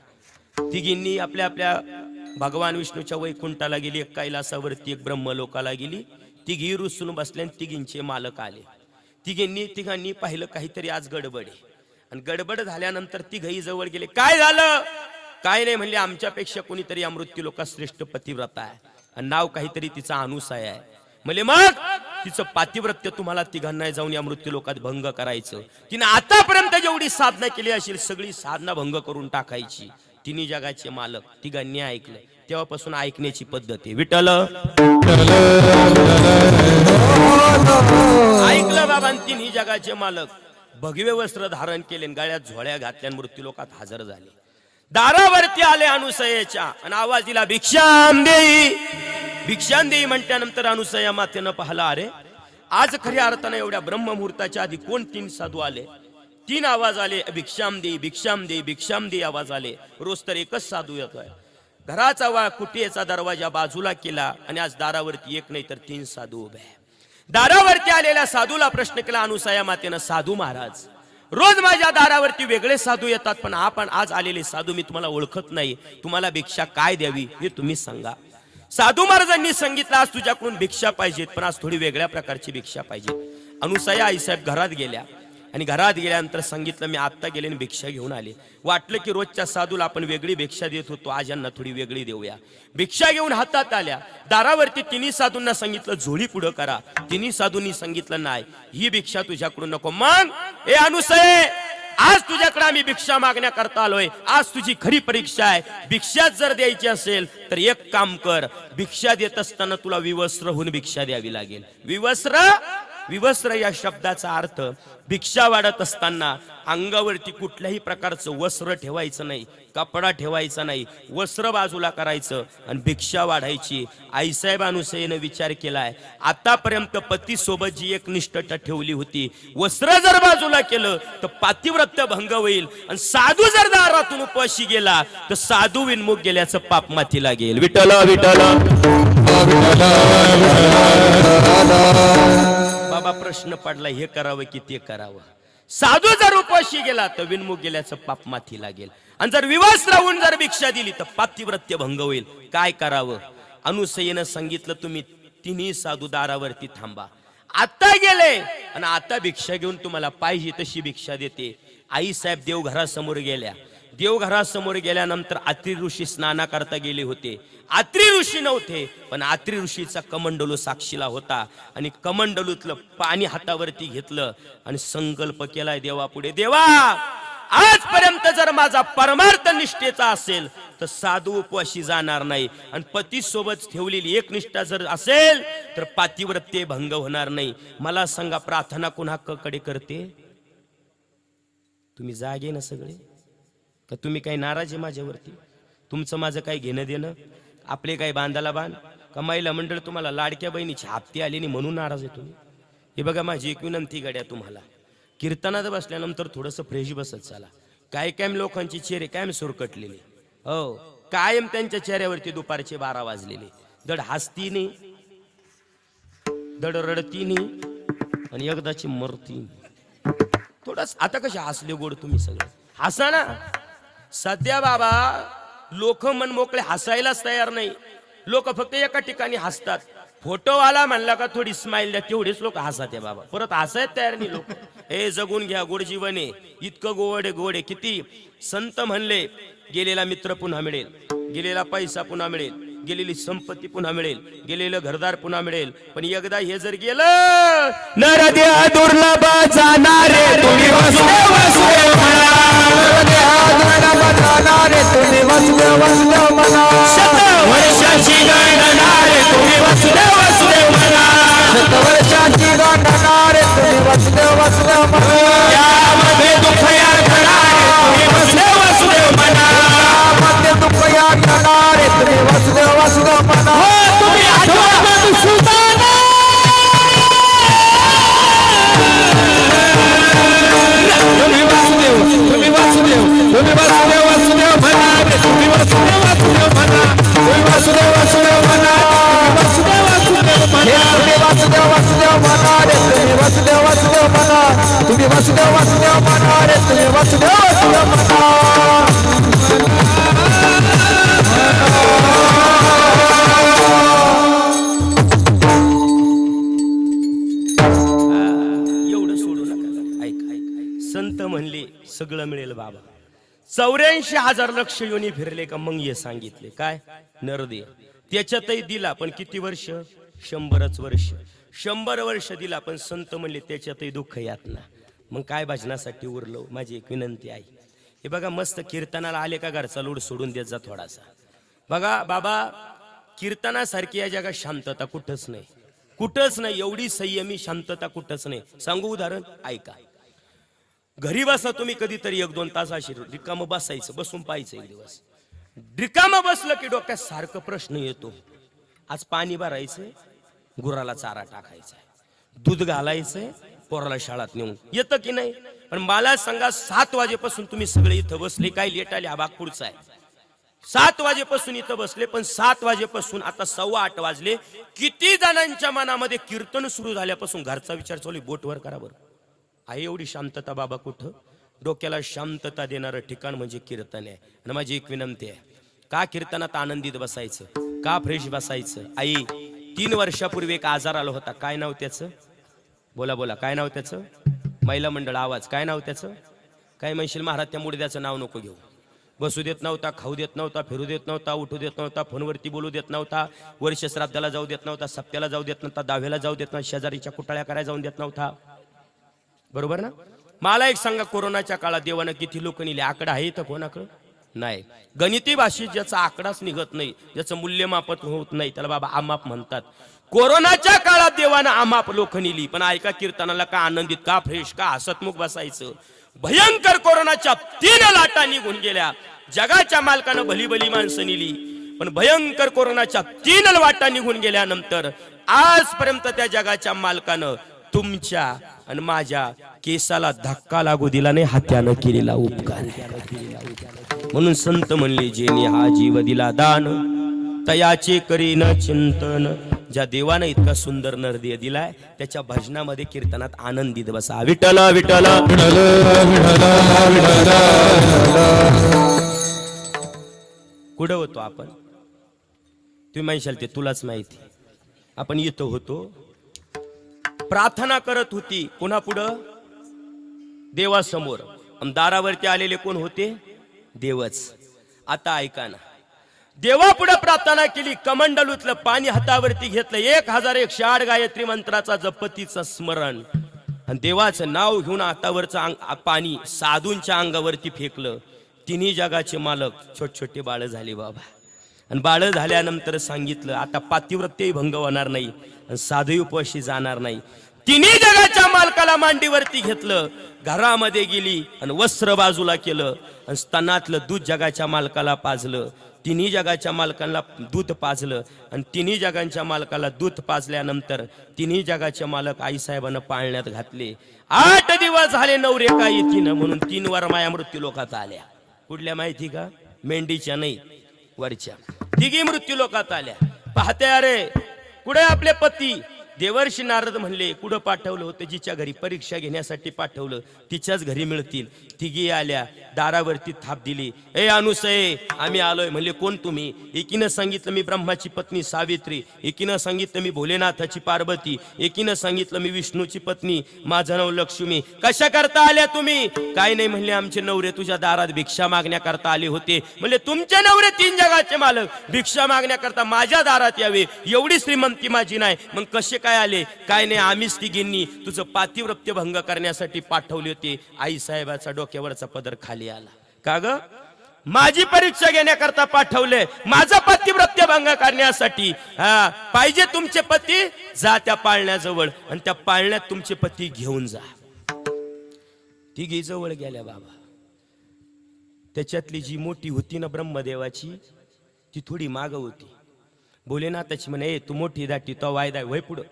तिघींनी आपल्या आपल्या भगवान विष्णूच्या वैकुंठाला गेली, एक कैलासावरती, एक ब्रह्मलोकाला गेली. तिघी रुसून बसल्या, तिघींचे मालक आले. तिघांनी पाहिलं काहीतरी आज गडबड आहे. आणि गडबड झाल्यानंतर तिघही जवळ गेले. काय झालं? काय नाही म्हणले, आमच्यापेक्षा कोणीतरी या मृत्यू लोकात श्रेष्ठ पतिव्रता आहे आणि नाव काहीतरी तिचा अनुसया आहे. म्हणले मग तिचं पातिव्रत्य तुम्हाला तिघांना जाऊन या मृत्यू लोकात भंग करायचं. तिने आतापर्यंत जेवढी साधना केली असेल सगळी साधना भंग करून टाकायची. 3 जगाचे मालक. तिघांनी ऐकलं, तेव्हापासून ऐकण्याची पद्धत आहे. विठ्ठल. ऐकलं बाबा. 3 जगाचे मालक भगवे वस्त्र धारण केले, गळ्यात झोळ्या घातल्या, मृत्यू लोकात हजर झाले. दारावरती आले अनुसयेच्या आणि आवाज दिला, भिक्षाम देई, भिक्षाम देई. म्हटल्यानंतर अनुसया मातेनं पाहिला, अरे आज खऱ्या अर्थानं एवढ्या ब्रह्ममुहूर्ताच्या आधी कोण 3 साधू आले. 3 आवाज आले, भिक्षाम देई, भिक्षाम देई, भिक्षाम देई आवाज आले. रोज तर एकच साधू येतोय. घराचा कुटीचा दरवाजा बाजूला केला आणि आज दारावरती एक नाही तर 3 साधू उभे. दारावरती आलेल्या साधूला प्रश्न केला अनुसया मातेनं, साधू महाराज, रोज माझ्या दारावरती वेगळे साधू येतात, पण आपण आज आलेले साधू मी तुम्हाला ओळखत नाही, तुम्हाला भिक्षा काय द्यावी हे तुम्ही सांगा. साधू महाराजांनी सांगितलं, आज तुझ्याकडून भिक्षा पाहिजेत, पण आज थोडी वेगळ्या प्रकारची भिक्षा पाहिजे. अनुसया आईसाहेब घरात गेल्या आणि घरात गेल्यानंतर सांगितलं मी आत्ता गेले आणि भिक्षा घेऊन आले. वाटलं की रोजच्या साधूला आपण वेगळी भिक्षा देत होतो, आज यांना थोडी वेगळी देऊया. भिक्षा घेऊन हातात आल्या. दारावरती तिन्ही साधूंना सांगितलं झोळी पुढं करा. तिन्ही साधूंनी सांगितलं नाही, ही भिक्षा तुझ्याकडून नको. मग ए अनुसये, आज तुझ्याकडे आम्ही भिक्षा मागण्याकरता आलोय. आज तुझी खरी परीक्षा आहे. भिक्षा जर द्यायची असेल तर एक काम कर, भिक्षा देत असताना तुला विवस्त्र होऊन भिक्षा द्यावी लागेल. विवस्त्र, विवस्त्र या शब्दाचा अर्थ भिक्षा वाढत असताना अंगावरती कुठल्याही प्रकारचं वस्त्र ठेवायचं नाही, कपडा ठेवायचा नाही, वस्त्र बाजूला करायचं आणि भिक्षा वाढायची. आईसाहेब अनुसयेनं विचार केलाय, आतापर्यंत पती सोबत जी एक निष्ठता ठेवली होती, वस्त्र जर बाजूला केलं तर पातिव्रत्य भंग होईल. आणि साधू जर दारातून उपवाशी गेला तर साधू विनमुख गेल्याचं पाप माथी लागेल. विठ्ठल विठ्ठल. बाबा प्रश्न पडला, हे करावं की ते करावं. साधू जर उपवाशी गेला तर विनमुख गेल्याचं पाप माथी लागेल. आणि जर विवस्त्र राहून जर भिक्षा दिली तर पातिव्रत्य भंग होईल. काय करावं? अनुसयेनं सांगितलं, तुम्ही तिन्ही साधू दारावरती थांबा. आता गेले आणि आता भिक्षा घेऊन तुम्हाला पाहिजे तशी भिक्षा देते. आई साहेब देवघरासमोर गेल्या. देवघरासमोर गेल्यानंतर आत्री ऋषी स्नाना करता गेले होते. आत्री ऋषी नव्हते, पण आत्री ऋषीचा कमंडलू साक्षीला होता. आणि कमंडलूतलं पाणी हातावरती घेतलं आणि संकल्प केलाय देवापुढे, देवा आजपर्यंत जर माझा परमार्थ निष्ठेचा असेल तर साधू उपवाशी जाणार नाही. आणि पती सोबत ठेवलेली एक निष्ठा जर असेल तर पातिव्रत्य भंग होणार नाही. मला सांगा, प्रार्थना कोणाकडे करते? तुम्ही जागे ना सगळे, का तुम्ही काही नाराज आहे माझ्यावरती? तुमचं माझं काही घेणं देणं? आपले काही बांधाला बांध का महिला मंडळ तुम्हाला लाडक्या बहिणीची हप्ते आले नाही म्हणून नाराज आहे तुम्ही? हे बघा, माझी एक विनंती गड्या तुम्हाला, कीर्तनात बसल्यानंतर थोडंसं फ्रेश बसत चला. काय कायम लोकांची चेहरे कायम सुरकटलेले, हो कायम त्यांच्या चेहऱ्यावरती दुपारचे 12 वाजलेले. दड हसती नाही, दड रडती नाही आणि एकदाची मरती. थोडस आता कसे हसले गोड तुम्ही सगळे, हसा ना. सध्या बाबा लोक मन मोकळे हसायलाच तयार नाही. लोक फक्त एका ठिकाणी हसतात. फोटोवाला म्हणला का थोडी स्माइल द्या, तेवढेच लोक हसत आहे बाबा, परत हसायला तयार नाही लोक. हे जगून घ्या, गोड जीवन आहे, इतकं गोड आहे, गोड आहे. किती संत म्हणले, गेलेला मित्र पुन्हा मिळेल, गेलेला पैसा पुन्हा मिळेल, गेलेली संपत्ती पुन्हा मिळेल, गेलेलं घरदार पुन्हा मिळेल, पण एकदा हे जर गेलं, नरदेह दुर्लभ जाणारे तुम्ही वसुदेव वसुदेव म्हणा, नरदेह दुर्लभ जाणारे तुम्ही वसुदेव वसुदेव म्हणा, शतवर्षाची गणनारे तुम्ही वसुदेव वसुदेव म्हणा, शतवर्षाची गणनारे तुम्ही वसुदेव वसुदेव म्हणा, यामध्ये दुःख या घडारे तुम्ही वसुदेव वसुदेव म्हणा, यामध्ये दुःख या घडारे तुम्ही वसुदेव वसुदेव म्हणा. तुम्ही आठवा सुलताना, तुम्ही वसुदेव, तुम्ही वसुदेव, तुम्ही वसुदेव वसुदेव म्हणा, तुम्ही वसुदेव वसुदेव म्हणा, तुम्ही वसुदेव वसुदेव म्हणा, वसुदेव वसुदेव म्हणा, तुम्ही वसुदेव वसुदेव म्हणा रे, तुम्ही वसुदेव वसुदेव म्हणा, तुम्ही वसुदेव वसुदेव म्हणा रे, तुम्ही वसुदेव वसुदेव म्हणा. एवढं सोडू नका. ऐक ऐक, संत म्हणले सगळं मिळेल बाबा. 84,000 लक्ष योनी फिरले का मग हे सांगितले काय नरदेह. त्याच्यातही दिला पण किती वर्ष? 100च वर्ष. 100 वर्ष दिला पण संत म्हणले त्याच्यातही दुःख यातना. मग काय भजनासाठी उरलो? माझी एक विनंती आहे. हे बघा, मस्त कीर्तनाला आले का घरचा लोड सोडून देत जा थोडासा. बघा बाबा, कीर्तनासारखी या जगात शांतता कुठंच नाही, कुठंच नाही. एवढी संयमी शांतता कुठंच नाही. सांगू उदाहरण, ऐका. घरी बसा तुम्ही कधीतरी 1-2 तास अशी रिकामं बसायचं, बसून पाहायचं. एक दिवस रिकामं बसलं की डोक्यात सारखं प्रश्न येतो. आज पाणी भरायचंय, गुराला चारा टाकायचा, दूध घालायचंय, पोराला शाळेत नेऊन, येतं की नाही? पण मला सांगा, 7 वाजेपासून तुम्ही सगळे इथं बसले, काय लेट आले हा भाग पुढचा आहे. 7 वाजेपासून इथं बसले, पण 7 वाजेपासून आता 7:15 वाजले. किती जणांच्या मनामध्ये कीर्तन सुरू झाल्यापासून घरचा विचार चालू, बोटवर करा बरं. आहे एवढी शांतता बाबा कुठं? डोक्याला शांतता देणारं ठिकाण म्हणजे कीर्तन आहे. आणि माझी एक विनंती आहे, का कीर्तनात आनंदित बसायचं, का फ्रेश बसायचं? आई 3 वर्षापूर्वी एक आजार आला होता. काय नाव त्याचं? बोला बोला, काय नाव त्याचं? महिला मंडळ आवाज, काय नाव त्याचं? काय म्हणशील महाराज त्या मुडद्याचं नाव नको घेऊ. बसू देत नव्हता, खाऊ देत नव्हता, फिरू देत नव्हता, उठू देत नव्हता, फोनवरती बोलू देत नव्हता, वर्ष श्राद्धाला जाऊ देत नव्हता, सप्त्याला जाऊ देत नव्हता, दाव्याला जाऊ देत नव्हता, शेजारीच्या कुटाळ्या करायला जाऊन देत नव्हता. बरोबर ना? मला एक सांगा, कोरोनाच्या काळात देवानं किती लोक नेले? आकडा आहे तर कोणाकडं नाही. गणिती भाषेत ज्याचा आकडाच निघत नाही, ज्याचं मूल्यमापन होत नाही, त्याला बाबा आमाप म्हणतात. कोरोनाच्या काळात देवानं आमाप लोक नेली. पण ऐका कीर्तनाला का आनंदित, का फ्रेश, का हसतमुख बसायचं. भयंकर कोरोनाच्या 3 लाटा निघून गेल्या. जगाच्या मालकानं भली भली माणसं नेली, पण भयंकर कोरोनाच्या 3 लाटा निघून गेल्यानंतर आजपर्यंत त्या जगाच्या मालकानं तुमच्या आणि माझ्या केसाला धक्का लागू दिला नाही, हात्यानं केलेला उपकार. म्हणून संत म्हणले, जेने हा जीव दिला दान, तयाचे करीन चिंतन. ज्या देवानं इतका सुंदर नरदेह दिलाय, त्याच्या भजनामध्ये कीर्तनात आनंदित बसा. विठ्ठल विठ्ठल कुठं होतो आपण? तुम्ही म्हणशाल ते तुलाच माहिती. आपण इथं होतो, प्रार्थना करत होती. कोणा पुढं? देवासमोर. दारावरती आलेले कोण होते? देवच. आता ऐका ना, देवा पुढे प्रार्थना केली, कमंडलूतलं पाणी हातावरती घेतलं, 1108 गायत्री मंत्राचा जपतीचं स्मरण, आणि देवाचं नाव घेऊन हातावरचं पाणी साधूंच्या अंगावरती फेकलं. तिन्ही जगाचे मालक छोटे छोटे बाळ झाले बाबा. आणि बाळ झाल्यानंतर सांगितलं, आता पातिव्रत्यही भंग होणार नाही आणि साधू उपवाशी जाणार नाही. तिन्ही जगाच्या मालकाला मांडीवरती घेतलं, घरामध्ये गेली आणि वस्त्र बाजूला केलं आणि स्तनातलं दूध जगाच्या मालकाला पाजलं. तिन्ही जगाच्या मालकाला दूध पाजलं आणि तिन्ही जगांच्या मालकाला दूध पाजल्यानंतर तिन्ही जगाचे मालक आईसाहेबांना पाळण्यात घातले. 8 दिवस झाले नवरे का येतीन म्हणून 3 वार माया मृत्यू लोकात आल्या. कुठल्या माहिती का? मेंढीच्या नाही, वरच्या. तिघी मृत्यू लोकात आल्या. पाहते, अरे कुठे आपले पती? देवर्षी नारद म्हणले, कुठं पाठवलं होतं? जिच्या घरी परीक्षा घेण्यासाठी पाठवलं, तिच्याच घरी मिळतील. तिघी आल्या, दारावरती थाप दिली. ए अनुसये, आम्ही आलोय. म्हणले, कोण तुम्ही? एकीनं सांगितलं, मी ब्रह्माची पत्नी सावित्री. एकीनं सांगितलं, मी भोलेनाथाची पार्वती. एकीनं सांगितलं, मी विष्णूची पत्नी, माझं नाव लक्ष्मी. कशा करता आल्या तुम्ही? काय नाही म्हणले, आमचे नवरे तुझ्या दारात भिक्षा मागण्याकरता आले होते. म्हणले, तुमचे नवरे 3 जगाचे मालक भिक्षा मागण्याकरता माझ्या दारात यावे, एवढी श्रीमंती माझी नाही. मग कसे काय आले? काय नाही, आम्हीच तिघींनी तुझं पातिव्रत्य भंग करण्यासाठी पाठवले होते. आई साहेबाचा डोक्यावरचा पदर खाली आला. का ग? माझी परीक्षा घेण्याकरता पाठवले, माझं पातिव्रत्य भंग करण्यासाठी. पाहिजे तुमचे पती, जा त्या पाळण्याजवळ आणि त्या पाळण्यात तुमचे पती घेऊन जा. तिघी जवळ गेल्या बाबा. त्याच्यातली जी मोठी होती ना ब्रह्मदेवाची, ती थोडी माग होती. भोलेनाथाची म्हणे, तू मोठी दाटी तो वायदा वय पुढं.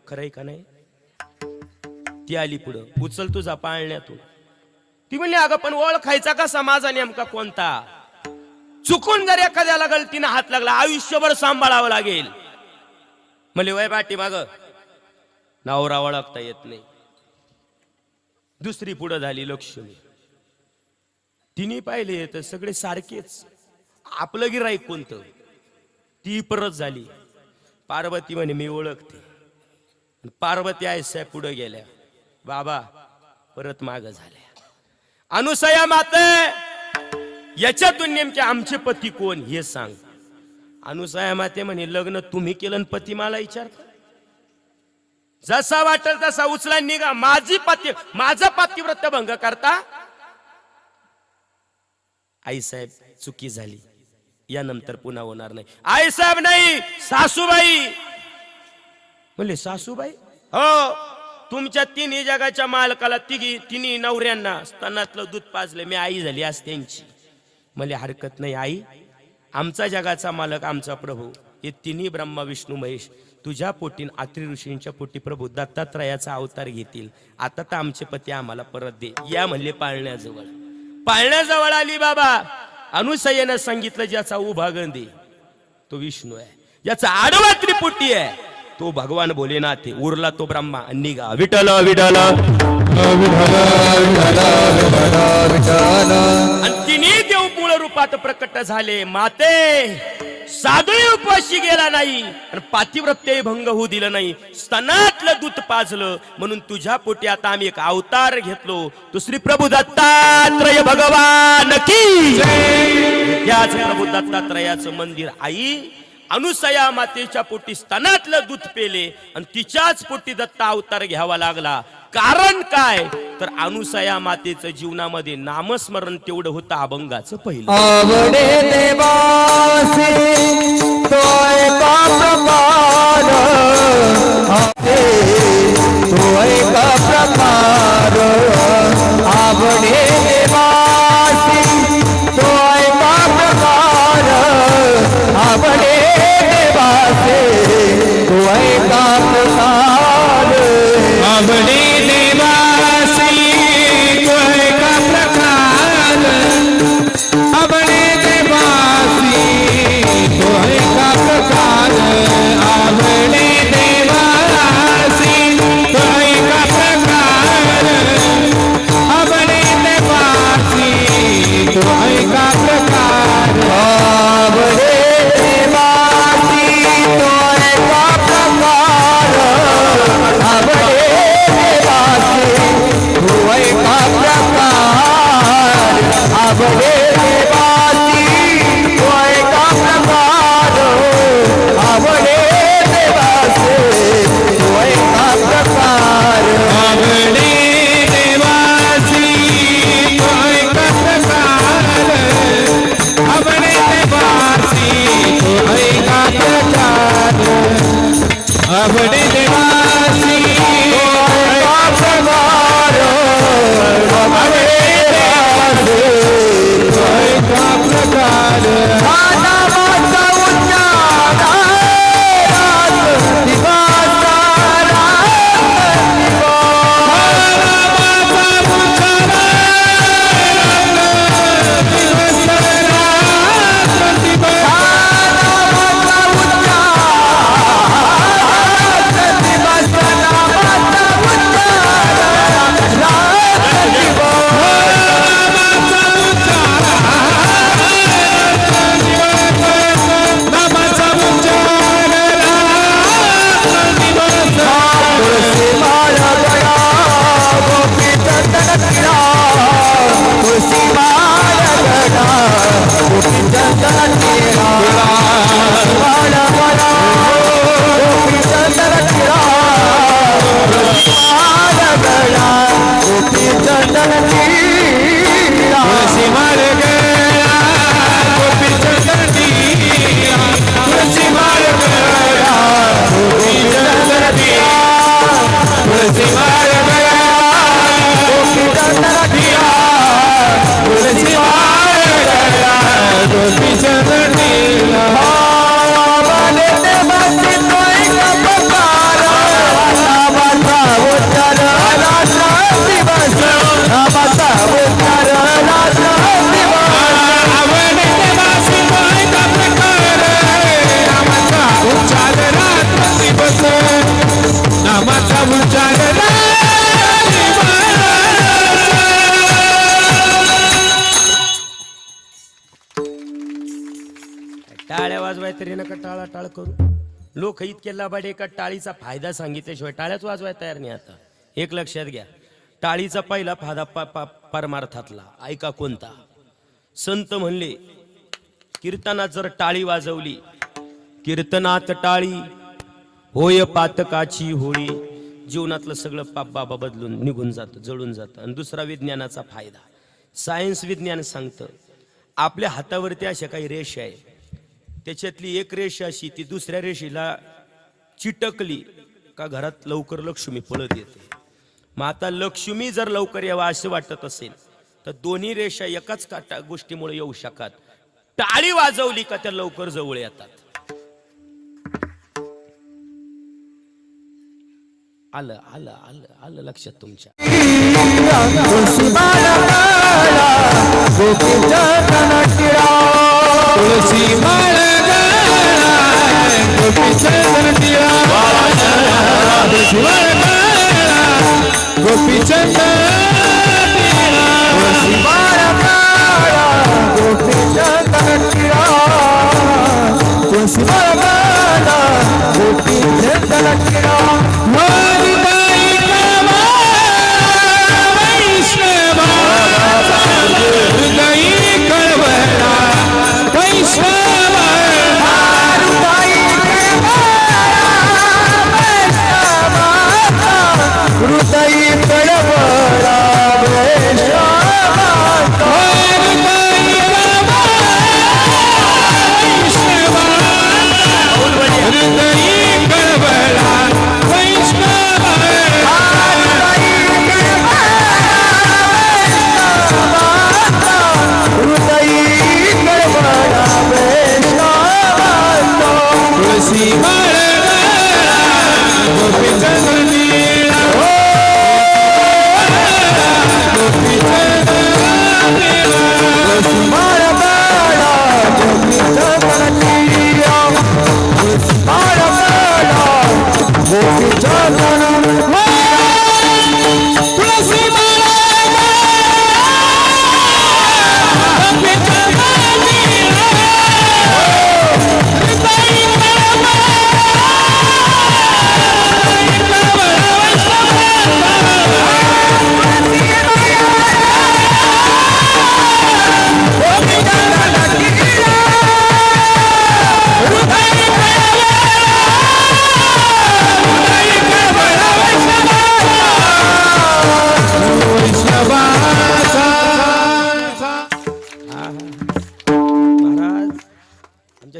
खरंय का नाही? ती आली पुढं, उचल तुझा पाळण्यातून. ती म्हणली, अगं पण ओळखायचा कसा माझा नेमका कोणता? चुकून जर एखाद्याला गलतीनं हात लागला, आयुष्यभर सांभाळावं लागेल. म्हणले, वय पाठी माग, नवरा ओळखता येत नाही. दुसरी पुढं झाली लक्ष्मी. तिने पाहिले तर सगळे सारखेच. आपलं गिराईक कोणतं? ती परत झाली. पार्वती म्हणे, मी ओळखते. पार्वती आहे साहेब पुढे गेल्या. बाबा परत माग झाल्या. अनुसया माते, याच्यातून नेमके आमचे पती कोण हे सांग. अनुसया माते म्हणे, लग्न तुम्ही केलं पती मला विचारता? जसा वाटेल तसा उचला निघा. माझं पातिव्रत्य भंग करता? आई साहेब चुकी झाली, यानंतर पुन्हा होणार नाही. आई साहेब नाही, सासूबाई. म्हणले, सासूबाई? हो, तुमच्या 3 जगाच्या मालकाला तिन्ही नवऱ्यांना स्तनातलं दूध पाजलं, मी आई झाली आज त्यांची. म्हणले, हरकत नाही आई, आमचा जगाचा मालक आमचा प्रभू हे तिन्ही ब्रह्मा विष्णू महेश तुझ्या पोटी आत्री ऋषींच्या पोटी प्रभू दत्तात्रयाचा अवतार घेतील. आता तर आमचे पती आम्हाला परत दे. या म्हणले पाळण्याजवळ. पाळण्याजवळ आली बाबा. अनुसयेनं सांगितलं, ज्याचा उभा गंधी तो विष्णू आहे, ज्याचा आडवा त्रिपुटी आहे तो भगवान भोलेनाथ आहे. उरला तो ब्रह्मा. निघा. विठ्ठल विठ्ठल. आणि तिन्ही देव मूळ रूपात प्रकट झाले. माते साधूही उपवाशी गेला नाही आणि पातिव्रत्य भंग होऊ दिलं नाही. स्तनातलं दूध पाजलं म्हणून तुझ्या पोटी आता आम्ही एक अवतार घेतलो. तो श्री प्रभू दत्तात्रय भगवान की याच प्रभू दत्तात्रयाचं मंदिर. आई अनुसया मातेच्या पोटी स्तनातलं दूध पेले आणि तिच्याच पोटी दत्ता अवतार घ्यावा लागला. कारण काय तर अनुसया मातेचं जीवनामध्ये नामस्मरण तेवढं होतं अभंगाचं पहिलं. आवडे देवासी तो एका प्रकार आहे, तो एका प्रकार आवडे देवासी तो एका प्रकार आवडे देवासी तो एका प्रकार आवडे देवासी तो एका प्रकार आवडे देवासी तो एका प्रकार आवडे देवासी तो एका प्रकार आवडे देवासी तो एका प्रकार आवडे देवासी तो एका प्रकार आवडे देवासी तो एका प्रकार आवडे देवासी तो एका प्रकार आवडे देवासी तो एका प्रकार आवडे देवासी तो एका प्रकार आवडे देवासी तो एका प्रकार आवडे देवासी तो एका प्रकार आवडे देवासी तो एका प्रकार नामाचा उच्चार दिवासा टाळ्या वाजवाय तरी नका टाळाटाळ करू. लोक इतके लाभाडे का टाळीचा फायदा सांगितल्याशिवाय टाळ्याच वाजवाय तयार नाही. आता एक लक्षात घ्या, टाळीचा पहिला फायदा परमार्थातला ऐका कोणता. संत म्हणले कीर्तनात जर टाळी वाजवली, कीर्तनात टाळी होय पातकाची होळी, जीवनातलं सगळं पाप बाबा बदलून निघून जातं, जळून जातं. आणि दुसरा विज्ञानाचा फायदा, सायन्स विज्ञान सांगतं आपल्या हातावरती अशा काही रेषा आहे, त्याच्यातली एक रेषा अशी ती दुसऱ्या रेषेला चिटकली का घरात लवकर लक्ष्मी पळत येते. मग आता लक्ष्मी जर लवकर यावा असे वाटत असेल तर दोन्ही रेषा एकाच गोष्टीमुळे येऊ शकतात. टाळी वाजवली का त्या लवकर जवळ येतात. आलं आलं आलं आलं लक्षात तुमच्या.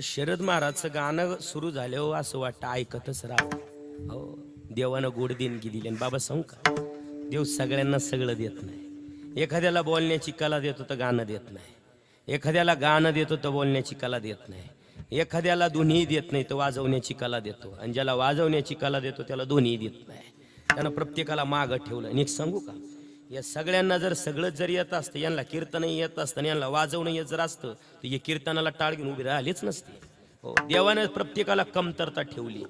शरद महाराजचं गाणं सुरू झालं हो असं वाटतं ऐकतच राहावं. हो देवानं गोड देणगी दिली. आणि बाबा सांगू का, देव सगळ्यांना सगळं देत नाही. एखाद्याला बोलण्याची कला देतो तर गाणं देत नाही, एखाद्याला गाणं देतो तर बोलण्याची कला देत नाही, एखाद्याला दोन्ही देत नाही तर वाजवण्याची कला देतो, आणि ज्याला वाजवण्याची कला देतो त्याला दोन्ही देत नाही. त्यानं प्रत्येकाला मागं ठेवलं. आणि एक सांगू का, या सगळ्यांना जर सगळंच जर येत असतं, यांना कीर्तनही येत असतं आणि यांना वाजवणं येत जर असतं तर हे कीर्तनाला टाळ घेऊन उभी राहिलीच नसते. हो देवानं प्रत्येकाला कमतरता ठेवली,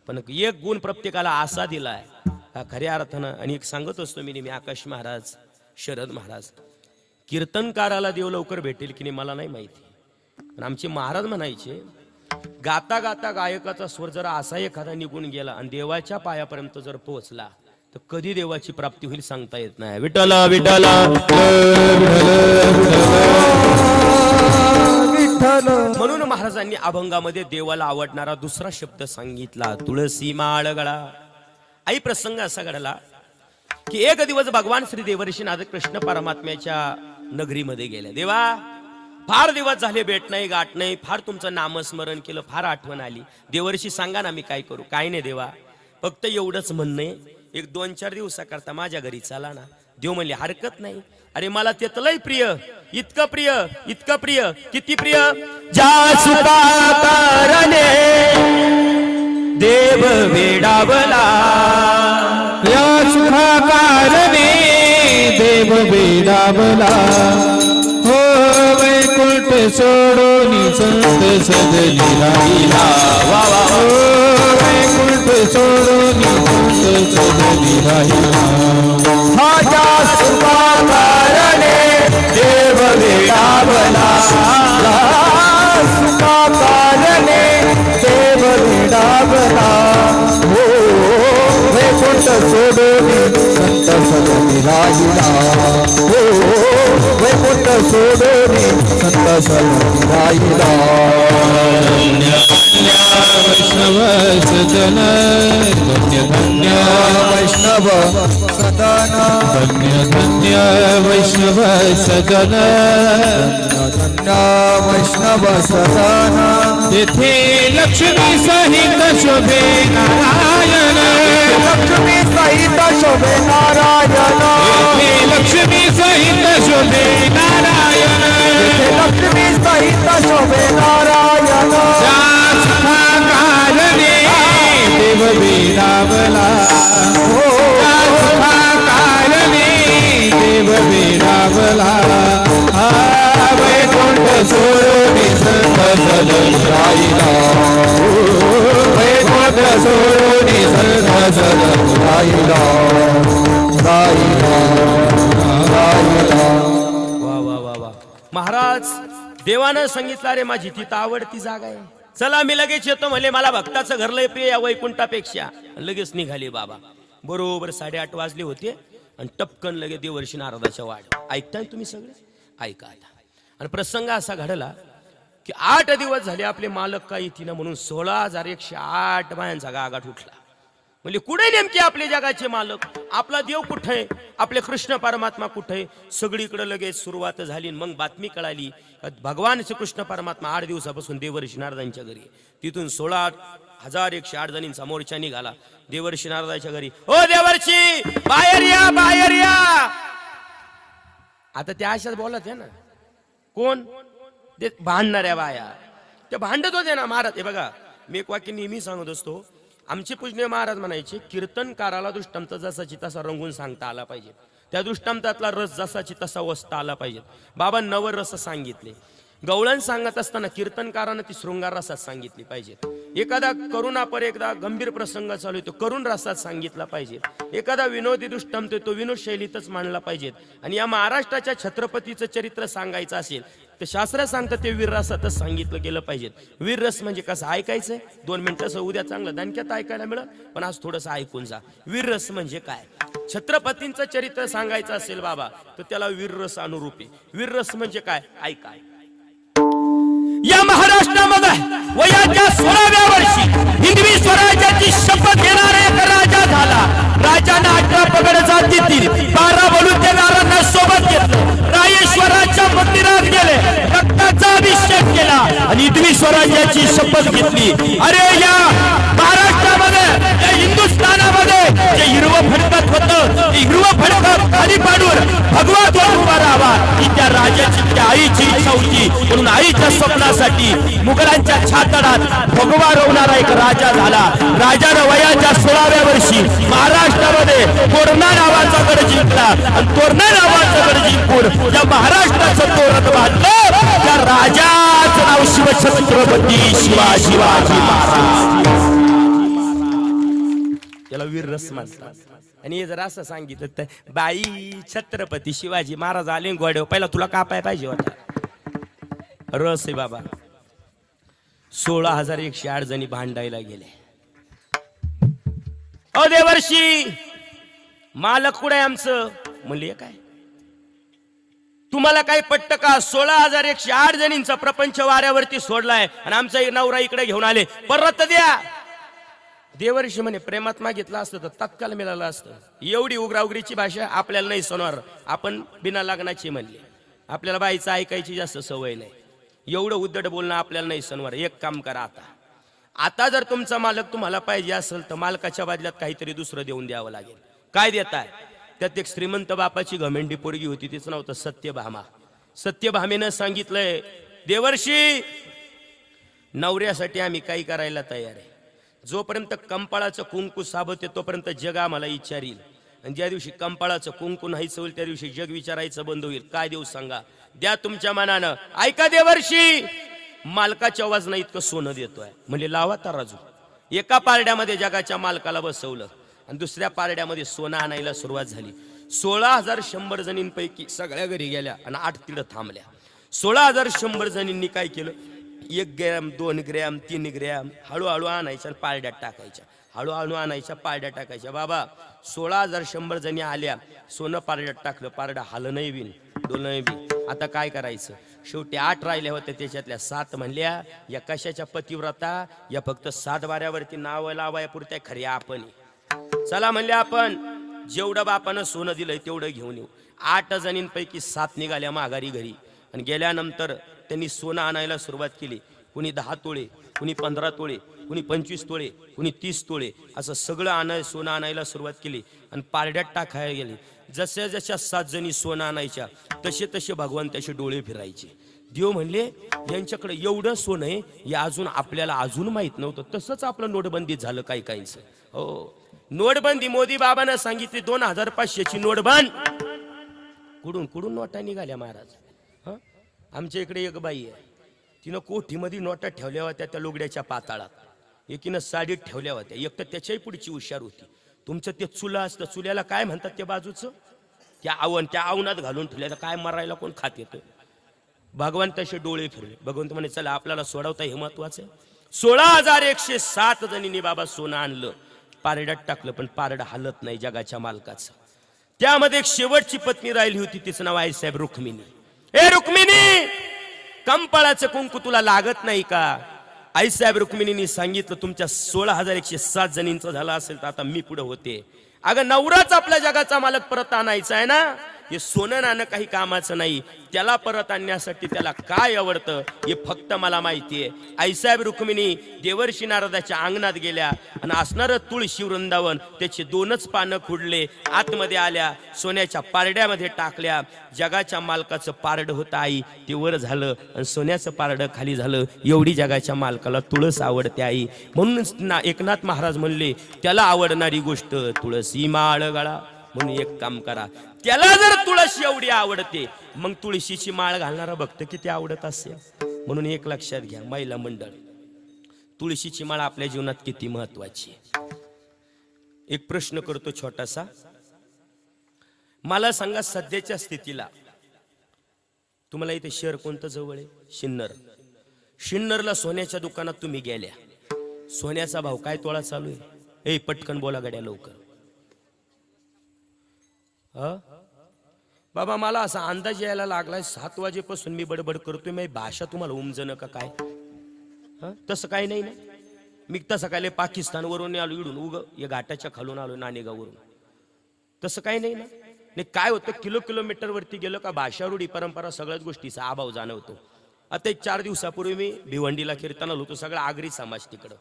पण एक गुण प्रत्येकाला असा दिलाय हा खऱ्या अर्थानं. आणि एक सांगत असतो मी आकाश महाराज, शरद महाराज, कीर्तनकाराला देव लवकर भेटेल की नाही मला नाही माहिती, पण आमचे महाराज म्हणायचे गाता गाता गायकाचा स्वर जर असा एखादा निघून गेला आणि देवाच्या पायापर्यंत जर पोहोचला तर कधी देवाची प्राप्ती होईल सांगता येत नाही. विठ्ठल विठ्ठल विठ्ठल. म्हणून महाराजांनी अभंगामध्ये देवाला आवडणारा दुसरा शब्द सांगितला, तुळसी माळ गळा. आई प्रसंग असा घडला की एक दिवस भगवान श्री देवर्षी नारद कृष्ण परमात्म्याच्या नगरीमध्ये गेले. देवा फार दिवस झाले भेट नाही गाठ नाही, फार तुमचं नामस्मरण केलं, फार आठवण आली. देवर्षी सांगा ना मी काय करू. काय नाही देवा, फक्त एवढंच म्हणणे, एक 2-4 दिवसाकरता माझ्या घरी चला ना. देव म्हणले हरकत नाही. अरे मला ते लय प्रिय, इतकं प्रिय, इतकं प्रिय, किती प्रिय, ज्या सुखा कारणे देव वेडावला, या सुखा कारणे देव वेडावला. हो वैकुंठ सोडून संत सजली राहिला. वा वा वा. हो वैकुंठ सोडून संत सजली राहिला. हा ज्या सुखा कारणे देव वेडावला. या सुखा कारणे देव वेडावला. हो वैकुंठ सोडून संत सजली राहिला. हो वैकुंठ सोडून संत सजली राहिला. वैष्णव सदन धन्य धन्य वैष्णव सदन धन्य धन्य वैष्णव सदन धन्य वैष्णव सदन. तेथे लक्ष्मी सहित शोभे नारायण. लक्ष्मी सहित शोभे नारायण. तेथे लक्ष्मी सहित शोभे नारायण. तेथे लक्ष्मी सहित शोभे नारायण. कारणे देव वेडावला. हो कारणे देव वेडावला. वैकुंठ सोडून संत सजली राहिला. वैकुंठ सोडून संत सजली राहिला. वा वा वा वा. महाराज देवानं सांगितलं अरे माझी तिथं आवडती जागा आहे, चला मी लगेच येतो. म्हणले मला भक्ताचं घर लय प्रिय या वैकुंठापेक्षा. लगेच निघाले बाबा. बरोबर 8:30 वाजले होते आणि टपकन लगेच देवर्षी नारदाच्या वाड. ऐकताय तुम्ही सगळे, ऐका आता. आणि प्रसंग असा घडला की 8 दिवस झाले आपले मालक काही येतील म्हणून 16,108 बायांचा गागाट उठला. म्हणजे कुठे नेमके आपले जगाचे मालक, आपला देव कुठे, आपले कृष्ण परमात्मा कुठे. सगळीकडे लगेच सुरुवात झाली. मग बातमी कळाली भगवान श्रीकृष्ण परमात्मा 8 दिवसापासून देवर्षी नारदांच्या घरी. तिथून 16,108 जणींचा मोर्चा निघाला देवर्षी नारदाच्या घरी. ओ देवर्षी बाहेर या, बाहेर या. आता त्या अशाच बोलत आहे ना, कोण ते भांडणाऱ्या बाया ते भांडत होते ना महाराज. हे बघा मी एक वाक्य नेहमी सांगत असतो, आमचे पूजनीय महाराज म्हणायचे कीर्तनकाराला दृष्टांत जसाची तसा रंगून सांगता आला पाहिजे, त्या दृष्टांतातला रस जसाची तसा वसता आला पाहिजे. बाबा नवरस सांगितले. गवळण सांगत असताना कीर्तनकारानं ती शृंगार रसात सांगितली पाहिजे. एखादा करुणापर एकदा गंभीर प्रसंग चालू आहे तो करुण रसात सांगितला पाहिजे. एखादा विनोदी दृष्टांत तो विनोद शैलीतच मांडला पाहिजे. आणि या महाराष्ट्राच्या छत्रपतीचं चरित्र सांगायचं असेल तर शास्त्र सांगतं ते वीर रसातच सांगितलं गेलं पाहिजे. वीर रस म्हणजे कसं ऐकायचंय 2 मिनिटं, उद्या चांगलं दानक्यात ऐकायला मिळेल, पण आज थोडंसं ऐकून जा. वीर रस म्हणजे काय, छत्रपतींचं चरित्र सांगायचं असेल बाबा तर त्याला वीर रस अनुरूपी. वीर रस म्हणजे काय ऐका. या महाराष्ट्रामध्ये वयाच्या 16व्या वर्षी हिंदवी स्वराज्याची शपथ घेणारा एक राजा झाला. राजाने 18 पगड जातीतील 12 बलुतेदारांना सोबत घेतलं. रायेश्वराच्या मंदिरात गेले, रक्ताचा अभिषेक केला आणि पृथ्वी स्वराज्याची शपथ घेतली. अरे या महाराष्ट्रामध्ये, या हिंदुस्थानामध्ये जे हिरवं फडकत होतं, ते हिरवं फडकत खाली पाडून भगवा द्वार उभा राहावा ही त्या राजाची, त्या आईची इच्छा होती. म्हणून आईच्या स्वप्नासाठी मुघलांच्या छातडात भगवा रोवणारा एक राजा झाला. राजानं वयाच्या 16व्या वर्षी महाराष्ट्रामध्ये तोरणा नावाचा गड जिंकला आणि तोरणा नावाचा गड जिंकून या महाराष्ट्राचं तोरण बांधलं. त्या राजाचं नाव शिवछत्रपती शिवाजी महाराज. त्याला वीर रस म्हणतात. आणि हे जर असं सांगितलं तर बाई छत्रपती शिवाजी महाराज आले गोड्यावर, पहिला तुला कापाय पाहिजे होता. रस आहे बाबा. 16,108 जणी भांडायला गेले. अ देवर्षी मालक कुठे आमचं? म्हणले काय तुम्हाला काय पट्ट का? 16,108 जणींचा प्रपंच वाऱ्यावरती सोडलाय आणि आमचा नवरा इकडे घेऊन आले, परत द्या. देवर्षी म्हणे प्रेमात मागितलं असतं तर तत्काल मिळालं असतं. एवढी उग्राउग्रीची भाषा आपल्याला नाही सोनवर. आपण बिना लग्नाची म्हणले, आपल्याला बाईचं ऐकायची जास्त सवय नाही. एवढं उद्धट बोलणं आपल्याला नाही सणवार. एक काम करा, आता जर तुमचा मालक तुम्हाला पाहिजे असेल तर मालकाच्या बदल्यात काहीतरी दुसरं देऊन द्यावं लागेल. काय देताय? त्यात एक श्रीमंत बापाची घमेंडी पोरगी होती, तिचं नाव होतं सत्यभामा. सत्यभामेनं सांगितलंय, देवर्षी नवऱ्यासाठी आम्ही काही करायला तयार आहे. जोपर्यंत कंपाळाचं कुंकू साबते तोपर्यंत जग आम्हाला विचारील, आणि ज्या दिवशी कंपाळाचं कुंकू नाहीच होईल त्या दिवशी जग विचारायचं बंद होईल. काय देऊ सांगा? द्या तुमच्या मनानं. ऐका देवर्षी, मालकाच्या वजना इतकं सोनं देतोय. म्हणजे लावा तराजू. एका पारड्यामध्ये जगाच्या मालकाला बसवलं आणि दुसऱ्या पारड्यामध्ये सोनं आणायला सुरुवात झाली. 16,100 जणींपैकी सगळ्या घरी गेल्या आणि 8 तिडं थांबल्या. 16,100 जणींनी काय केलं? 1 ग्रॅम 2 ग्रॅम 3 ग्रॅम हळूहळू आणायच्या आणि पारड्यात टाकायच्या. हळूहळू आणायच्या, पारड्यात टाकायच्या. बाबा 16,100 जणी आल्या, सोनं पारड्यात टाकलं, पारडा हाल नाही बिन डोल नाही बी. आता काय करायचं? शेवटी 8 राहिल्या होत्या, त्याच्यातल्या 7 म्हणल्या या कशाच्या पतिव्रता, या फक्त 7 वाऱ्यावरती नाव लावाय पुरत्या खऱ्या आपण. चला म्हणले, आपण जेवढं बापानं सोनं दिलंय तेवढं घेऊन येऊ. 8 जणींपैकी 7 निघाल्या माघारी घरी आणि गेल्यानंतर त्यांनी सोनं आणायला सुरुवात केली. कुणी 10 तोळे, कुणी 15 तोळे, कुणी 25 तोळे, कुणी 30 तोळे, असं सगळं सोनं आणायला सुरुवात केली आणि पारड्यात टाकायला गेली. जशा जशा 7 जणी सोनं आणायच्या तसे तसे भगवंताचे डोळे फिरायचे. देव म्हणले यांच्याकडे एवढं सोनं आहे, हे अजून आपल्याला अजून माहित नव्हतं. तसंच आपलं नोटबंदी झालं काही काहींचं. हो, नोटबंदी मोदी बाबांना सांगितली 2,500ची नोटबंद. कुडून कुडून नोटा निघाल्या महाराज. आमच्या इकडे एक बाई आहे, तिनं कोठीमध्ये नोटा ठेवल्या होत्या त्या लुगड्याच्या पाताळात, एकीनं साडीत ठेवल्या होत्या. एक तर त्याच्याही पुढची हुशार होती. तुमचं ते चुला असतं, चुल्याला काय म्हणतात त्या बाजूचं? त्या आवनात घालून ठेवल्या. काय मरायला कोण खात येतं? भगवंताचे डोळे फिरले. भगवंत म्हणे चला आपल्याला सोडवता हे महत्वाचं आहे. 16,107 जणींनी बाबा सोनं आणलं, पारड्यात टाकलं, पण पारडं हलत नाही जगाच्या मालकाचं. त्यामध्ये एक शेवटची पत्नी राहिली होती, तिचं नाव आईसाहेब रुक्मिणी. ए रुक्मिणी, कंपाळाचं कुंकू तुला लागत नाही का? आईसाहेब रुक्मिणींनी सांगितलं तुमच्या 16,107 जणींचं झालं असेल तर आता मी पुढे होते. अगं नवराच आपल्या जगाचा मालक परत आणायचा आहे ना. हे सोनं नाणं काही कामाचं नाही. त्याला परत आणण्यासाठी त्याला काय आवडतं हे फक्त मला माहिती आहे. आईसाहेब रुक्मिणी देवर्षी नारदाच्या अंगणात गेल्या आणि असणारं तुळशी वृंदावन त्याचे 2च पानं खुडले, आतमध्ये आल्या, सोन्याच्या पारड्यामध्ये टाकल्या. जगाच्या मालकाचं पारड होतं आई, ते वर झालं आणि सोन्याचं पारडं खाली झालं. एवढी जगाच्या मालकाला तुळस आवडते आई. म्हणून एकनाथ महाराज म्हणले त्याला आवडणारी गोष्ट तुळसी माळ गळा. म्हणून एक काम करा, त्याला जर तुळस एवढी आवडते मग तुळशीची माळ घालणारा भक्त किती आवडत असेल. म्हणून एक लक्षात घ्या महिला मंडळ, तुळशीची माळ आपल्या जीवनात किती महत्वाची आहे. एक प्रश्न करतो छोटासा, मला सांगा सध्याच्या स्थितीला तुम्हाला इथे शहर कोणतं जवळ आहे? शिन्नर. शिन्नरला सोन्याच्या दुकानात तुम्ही गेल्या, सोन्याचा भाव काय तोळा चालू आहे? ए पटकन बोला गड्या लवकर. बाबा मला असा अंदाज यायला लागलाय 7 वाजेपासून मी बडबड करतोय, मी भाषा तुम्हाला उमजणं का काय? तसं काही नाही ना. मी तसं काय पाकिस्तानवरून आलो, इडून उग या घाटाच्या खालून आलो नाणेगाववरून. तसं काही नाही ना. नाही काय होतं, किलोमीटर वरती गेलं का भाषा रूढी परंपरा सगळ्याच गोष्टीचा अभाव जाणवतो. आता एक 4 दिवसापूर्वी मी भिवंडीला कीर्तनाला होतो, सगळा आगरी समाज तिकडं.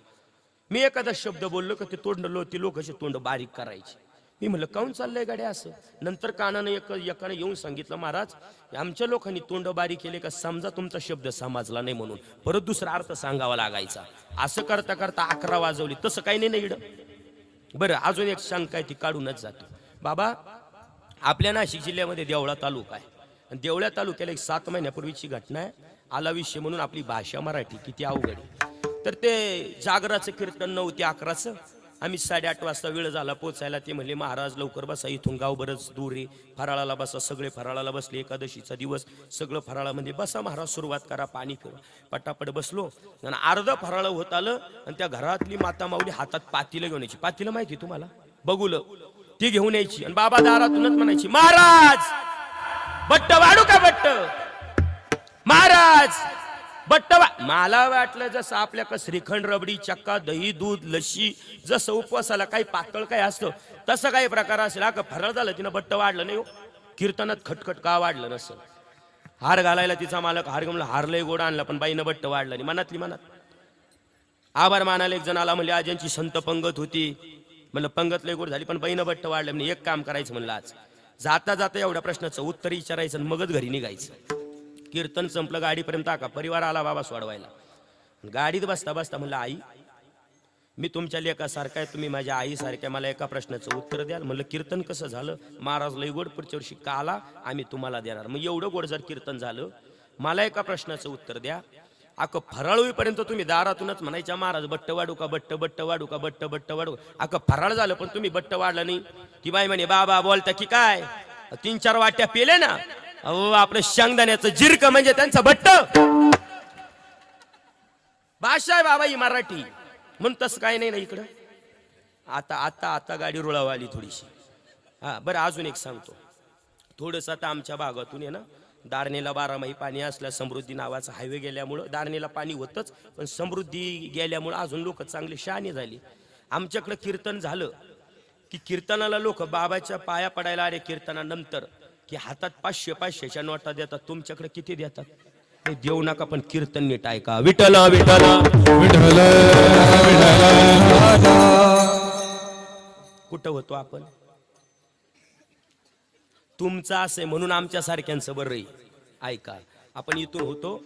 मी एखादा शब्द बोललो का ते तोंड ती लोक असे तोंड बारीक करायचे. मी म्हणलं काऊन चाललंय गाड्या असं. नंतर कानानं एकानं येऊन सांगितलं, महाराज आमच्या लोकांनी तोंड बारीक केले का समजा तुमचा शब्द समजला नाही म्हणून परत दुसरा अर्थ सांगावा लागायचा. असं करता करता 11 वाजवली. तसं काही नाही ना इकडं. बरं अजून एक शंका आहे ती काढूनच जातो. बाबा आपल्या नाशिक जिल्ह्यामध्ये देवळा तालुका आहे आणि देवळा तालुक्याला एक 7 महिन्यापूर्वीची घटना आहे. आला विषय म्हणून आपली भाषा मराठी किती अवघड आहे. तर ते जागराचं कीर्तन 9 ते 11चं. आम्ही 8:30 वाजता वेळ झाला पोचायला. ते म्हणले महाराज लवकर बसा, इथून गाव बरंच दूर आहे, फराळाला बसा. सगळे फराळाला बसले, एकादशीचा दिवस, सगळं फराळामध्ये बसा महाराज, सुरुवात करा, पाणी फिरवा. पटापट बसलो आणि अर्ध फराळ होत आलं आणि त्या घरातली माता माऊली हातात पातीलं घेऊन यायची. पातीलं माहिती तुम्हाला, बघूल ती घेऊन यायची आणि बाबा दारातूनच म्हणायची, महाराज बट्ट वाढू का बट्ट, महाराज बट्ट. मला वाटलं जसं आपल्या श्रीखंड, रबडी, चक्का, दही, दूध, लस्सी जसं उपवासाला काही पातळ काय असतं तसं काही प्रकार असेल. का फराळ झालं तिनं बट्ट वाढलं नाही हो. कीर्तनात खटखट का वाढलं नसेल. हार घालायला तिचा मालक हार म्हणलं, हारलंय गोड आणला पण बाईनं बट्ट वाढलं नाही. मनातली मनात आभार मानायला एक जण आला, म्हणजे आज्यांची संत पंगत होती. म्हणलं पंगत लय गोड झाली पण बाईनं बट्ट वाढलं. म्हणजे एक काम करायचं म्हणलं, आज जाता जाता एवढ्या प्रश्नाचं उत्तर विचारायचं आणि मगच घरी निघायचं. कीर्तन संपलं, गाडीपर्यंत आका परिवार आला बाबा सोडवायला. गाडीत बसता बसता म्हणलं, आई मी तुमच्या लेकासारखा आहे, तुम्ही माझ्या आईसारख्या, मला एका प्रश्नाचं उत्तर द्याल. म्हणलं कीर्तन कसं झालं. महाराज लय गोड, पुढच्या वर्षी का आला आम्ही तुम्हाला देणार. मग एवढं गोड जर कीर्तन झालं, मला एका प्रश्नाचं उत्तर द्या. अक फराळ होईपर्यंत तुम्ही दारातूनच म्हणायच्या, महाराज बट्ट वाढू का, बट्ट बट्ट वाढू का, बट्ट बट्ट वाढू. अक फराळ झालं पण तुम्ही बट्ट वाढलं नाही. ती बाई म्हणे, बाबा बोलता की काय, 3-4 वाट्या पेले ना. अहो आपलं शेंगदाण्याचं जिरक म्हणजे त्यांचं बट्ट. भाषा आहे बाबा ही मराठी, म्हणून तसं काही नाही ना इकडं. आता आता आता गाडी रुळावा आली थोडीशी. हा बरं अजून एक सांगतो. थोडंसं आता आमच्या भागातून आहे ना, दारणेला 12 पाणी असल्या, समृद्धी नावाचा हायवे गेल्यामुळं दारणेला पाणी होतच, पण समृद्धी गेल्यामुळं अजून लोक चांगली शहाणी झाली. आमच्याकडं कीर्तन झालं की कीर्तनाला लोक बाबाच्या पाया पडायला आले कीर्तनानंतर की हातात 500-500च्या नोटा देतात. तुमच्याकडे किती देतात ते देऊ नका, पण कीर्तन नीट ऐका. विठ्ठल विठ्ठल विठ्ठल कुठं होतो आपण. तुमचं असे म्हणून आमच्या सारख्यांचं बरं ऐका. आपण इथून होतो,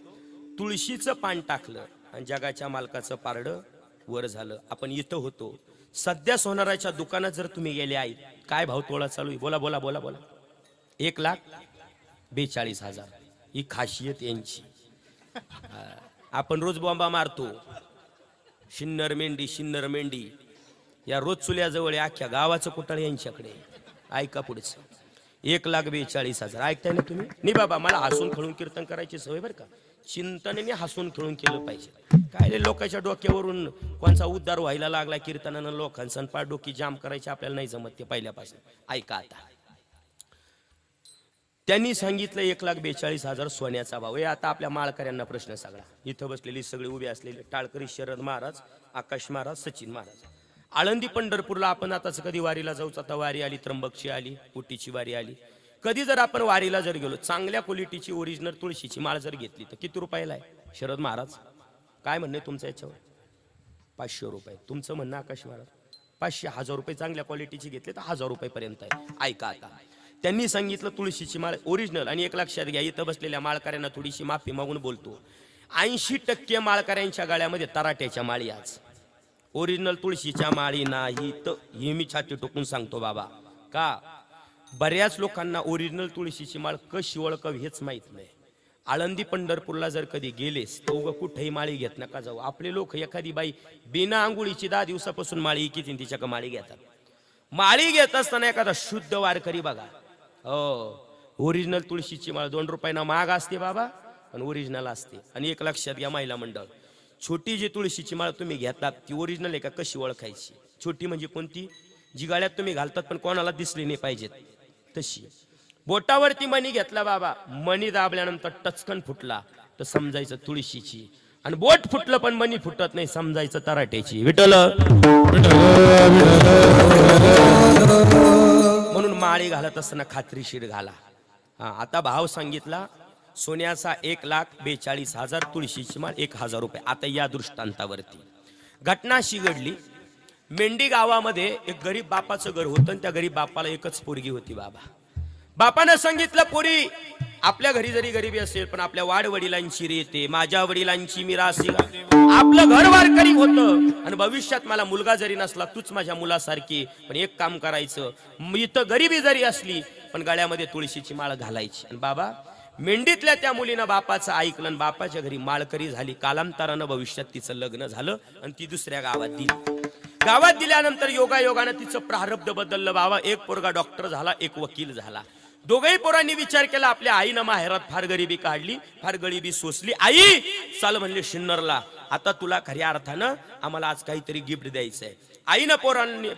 तुळशीचं पान टाकलं आणि जगाच्या मालकाचं पारडं वर झालं. आपण इथं होतो, सध्या सोनाराच्या दुकानात जर तुम्ही गेले, आई काय भाव तोळा चालू आहे, बोला बोला बोला बोला. 1,42,000. ही खासियत यांची. आपण रोज बॉम्बा मारतो, शिन्नर मेंढी शिन्नर मेंढी, या रोज चुल्याजवळ अख्ख्या गावाचं कुटाळ यांच्याकडे. ऐका पुढचं, 1,42,000. ऐकताय ना तुम्ही. नाही बाबा मला हसून खेळून कीर्तन करायची सवय बरं का. चिंतनेने हसून खेळून केलं पाहिजे. काय लोकांच्या डोक्यावरून कोणचा उद्धार व्हायला लागला कीर्तनानं, लोकांचं पार डोकी जाम करायची आपल्याला नाही जमत ते पहिल्यापासून. ऐका आता. त्यांनी सांगितलं 1,42,000 सोन्याचा भाव आहे. आता आपल्या माळकऱ्यांना प्रश्न सगळा, इथं बसलेली सगळे उभे असलेले टाळकरी, शरद महाराज, आकाश महाराज, सचिन महाराज. आळंदी पंढरपूरला आपण आताच कधी वारीला जाऊच. आता वारी आली, त्र्यंबकची आली, उटीची वारी आली. कधी जर आपण वारीला जर गेलो, चांगल्या क्वालिटीची ओरिजिनल तुळशीची माळ जर घेतली तर किती रुपयाला आहे शरद महाराज. काय म्हणणं आहे तुमचं याच्यावर. 500 रुपये. तुमचं म्हणणं आकाश महाराज 500-1000 रुपये चांगल्या क्वालिटीची घेतले तर 1000 रुपयेपर्यंत आहे. ऐका आता. त्यांनी सांगितलं तुळशीची माळ ओरिजिनल. आणि एक लक्षात घ्या, इथं बसलेल्या माळकऱ्यांना थोडीशी माफी मागून बोलतो. 80% माळकऱ्यांच्या गळ्यामध्ये तराट्याच्या माळी आज. ओरिजिनल तुळशीच्या माळी नाही तर हे मी छाती टोकून सांगतो बाबा. का बऱ्याच लोकांना ओरिजिनल तुळशीची माळ कशी ओळखावी हेच माहित नाही. आळंदी पंढरपूरला जर कधी गेलेस तर उगा कुठेही माळी घेत नका जाऊ. आपले लोक एखादी बाई बिना आंघोळीची 10 दिवसापासून माळी किती तिच्या माळी घेतात. माळी घेत असताना एखादा शुद्ध वारकरी बघा, ओरिजिनल तुळशीची माळ 2 रुपयांना महाग असते बाबा, पण ओरिजिनल असते. आणि एक लक्षात घ्या महिला मंडळ, छोटी जी तुळशीची माळ तुम्ही घेतात ती ओरिजिनल आहे का कशी ओळखायची. छोटी म्हणजे कोणती, जी गाळ्यात तुम्ही घालतात पण कोणाला दिसली नाही पाहिजेत तशी. बोटावरती मणी घेतला बाबा, मणी दाबल्यानंतर टचकन फुटला तर समजायचं तुळशीची, आणि बोट फुटलं पण मणी फुटत नाही समजायचं तराट्याची. विठ्ठल म्हणून माळी घालत असताना खात्रीशीर घाला. आता भाव सांगितला सोन्याचा 1,42,000, तुळशीची माळ 1,000 रुपये. आता या दृष्टांतावरती घटना अशी घडली. मेंढी गावामध्ये एक गरीब बापाचं घर होतं आणि त्या गरीब बापाला एकच पोरगी होती. बापानं सांगितलं, पोरी आपल्या घरी जरी गरिबी असेल पण आपल्या वाडवडिलांची रीते, माझ्या वडिलांची मिरासी, आपलं घर वारकरी होतं आणि भविष्यात मला मुलगा जरी नसला तूच माझ्या मुलासारखी, पण एक काम करायचं, इथं गरिबी जरी असली पण गळ्यामध्ये तुळशीची माळ घालायची. आणि बाबा मेंढीतल्या त्या मुलीनं बापाचं ऐकलं आणि बापाच्या घरी माळकरी झाली. कालांतरानं भविष्यात तिचं लग्न झालं आणि ती दुसऱ्या गावात दिली. गावात दिल्यानंतर योगायोगानं तिचं प्रारब्ध बदललं. बाबा एक पोरगा डॉक्टर झाला, एक वकील झाला. दोघही पोरांनी विचार केला, आपल्या आईनं माहेरात फार गरिबी काढली, फार गरिबी सोसली. आई चाल म्हणले शिन्नरला, आता तुला खऱ्या अर्थानं आम्हाला आज काहीतरी गिफ्ट द्यायचंय. आईनं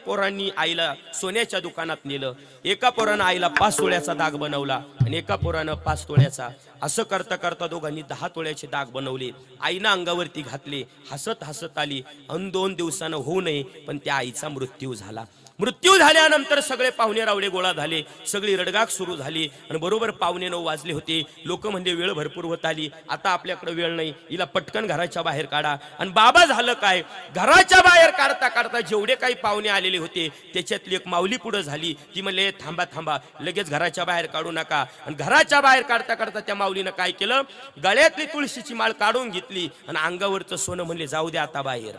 पोरांनी आईला सोन्याच्या दुकानात नेलं. एका पोरानं आईला 5 तोळ्याचा दाग बनवला आणि एका पोरानं 5 तोळ्याचा. असं करता करता दोघांनी 10 तोळ्याचे दाग बनवले. आईनं अंगावरती घातले. हसत हसत आली. 2 दिवसानं होऊ नये पण त्या आईचा मृत्यू झाला. मृत्यू झाल्यानंतर सगळे पाहुणे रावळे गोळा झाले. सगळी रडगाग सुरू झाली आणि बरोबर 9:15 वाजले होते. लोक म्हणजे वेळ भरपूर होत आली. आता आपल्याकडे वेळ नाही, हिला पटकन घराच्या बाहेर काढा. आणि बाबा झालं काय, घराच्या बाहेर काढता काढता जेवढे काही पाहुणे आलेले होते त्याच्यातली एक माऊली पुढे झाली. ती म्हणले, थांबा थांबा, लगेच घराच्या बाहेर काढू नका. आणि घराच्या बाहेर काढता काढता त्या माऊलीनं काय केलं, गळ्यातली तुळशीची माळ काढून घेतली आणि अंगावरचं सोनं म्हणले, जाऊ दे आता बाहेर.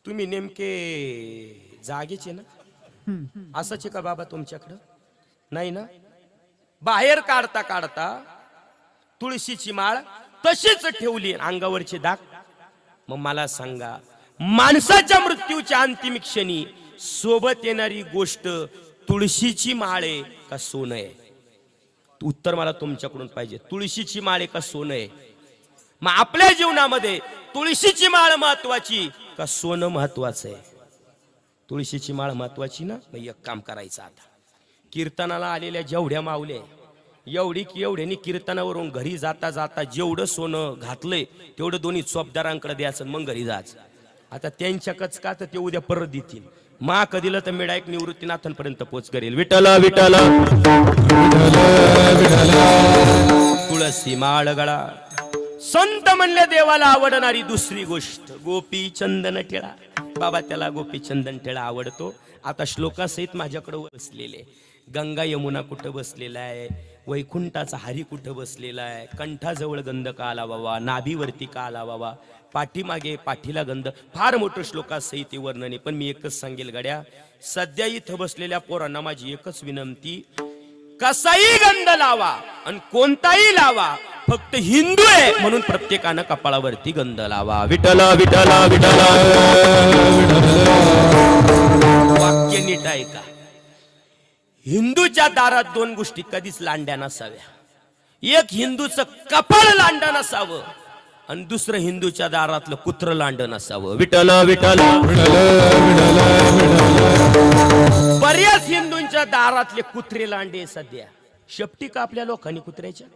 तुम्ही नेमके जागेचे ना? असंच का बाबा तुमच्याकडं? नाही ना? बाहेर काढता काढता तुळशीची माळ तशीच ठेवली, अंगावरचे दाग. मग मला सांगा, माणसाच्या मृत्यूच्या अंतिम क्षणी सोबत येणारी गोष्ट तुळशीची माळ आहे का सोनं आहे? उत्तर मला तुमच्याकडून पाहिजे. तुळशीची माळ आहे का सोनं आहे? मग आपल्या जीवनामध्ये तुळशीची माळ महत्वाची का सोनं महत्वाचं आहे? तुळशीची माळ महत्वाची ना? मग एक काम करायचं, आता कीर्तनाला आलेल्या जेवढ्या माऊल्या एवढ्यानी कीर्तनावरून घरी जाता जाता जेवढं सोनं घातलंय तेवढं दोन्ही चोपदारांकडे द्यायचं, मग घरी जायचं. आता त्यांच्याकच का तर ते उद्या परत देतील. मा कधीला तर मिडायक निवृत्तीनाथांपर्यंत पोच करेल. विठ्ठल विठ्ठल तुळशी माळ गळा. संत म्हणले देवाला आवडणारी दुसरी गोष्ट गोपी चंदन टिळा. बाबा त्याला गोपी चंदन टिळा आवडतो. आता श्लोकासहित माझ्याकडे बसलेले, गंगा यमुना कुठं बसलेला आहे, वैकुंठाचा हरी कुठं बसलेला आहे, कंठाजवळ गंध का आला बाबा, नाभीवरती का आला बाबा, पाठीमागे पाठीला गंध. फार मोठं श्लोकासहित वर्णने. पण मी एकच सांगेल गड्या, सध्या इथं बसलेल्या पोरांना माझी एकच विनंती, कसाही गंध लावा आणि कोणताही लावा, फक्त हिंदू आहे म्हणून प्रत्येकानं कपाळावरती गंध लावा. विठ्ठल विठ्ठल विठ्ठल. वाक्य नीट आहे का? हिंदूच्या दारात 2 गोष्टी कधीच लांड्या नसाव्या. एक हिंदूचं कपाळ लांड नसावं आणि दुसरं हिंदूच्या दारातलं कुत्र लांड नसावं. विठ्ठल विठ्ठल. बऱ्याच हिंदूंच्या दारातले कुत्रे लांडे सध्या शेपटी का आपल्या लोकांनी कुत्र्याच्या,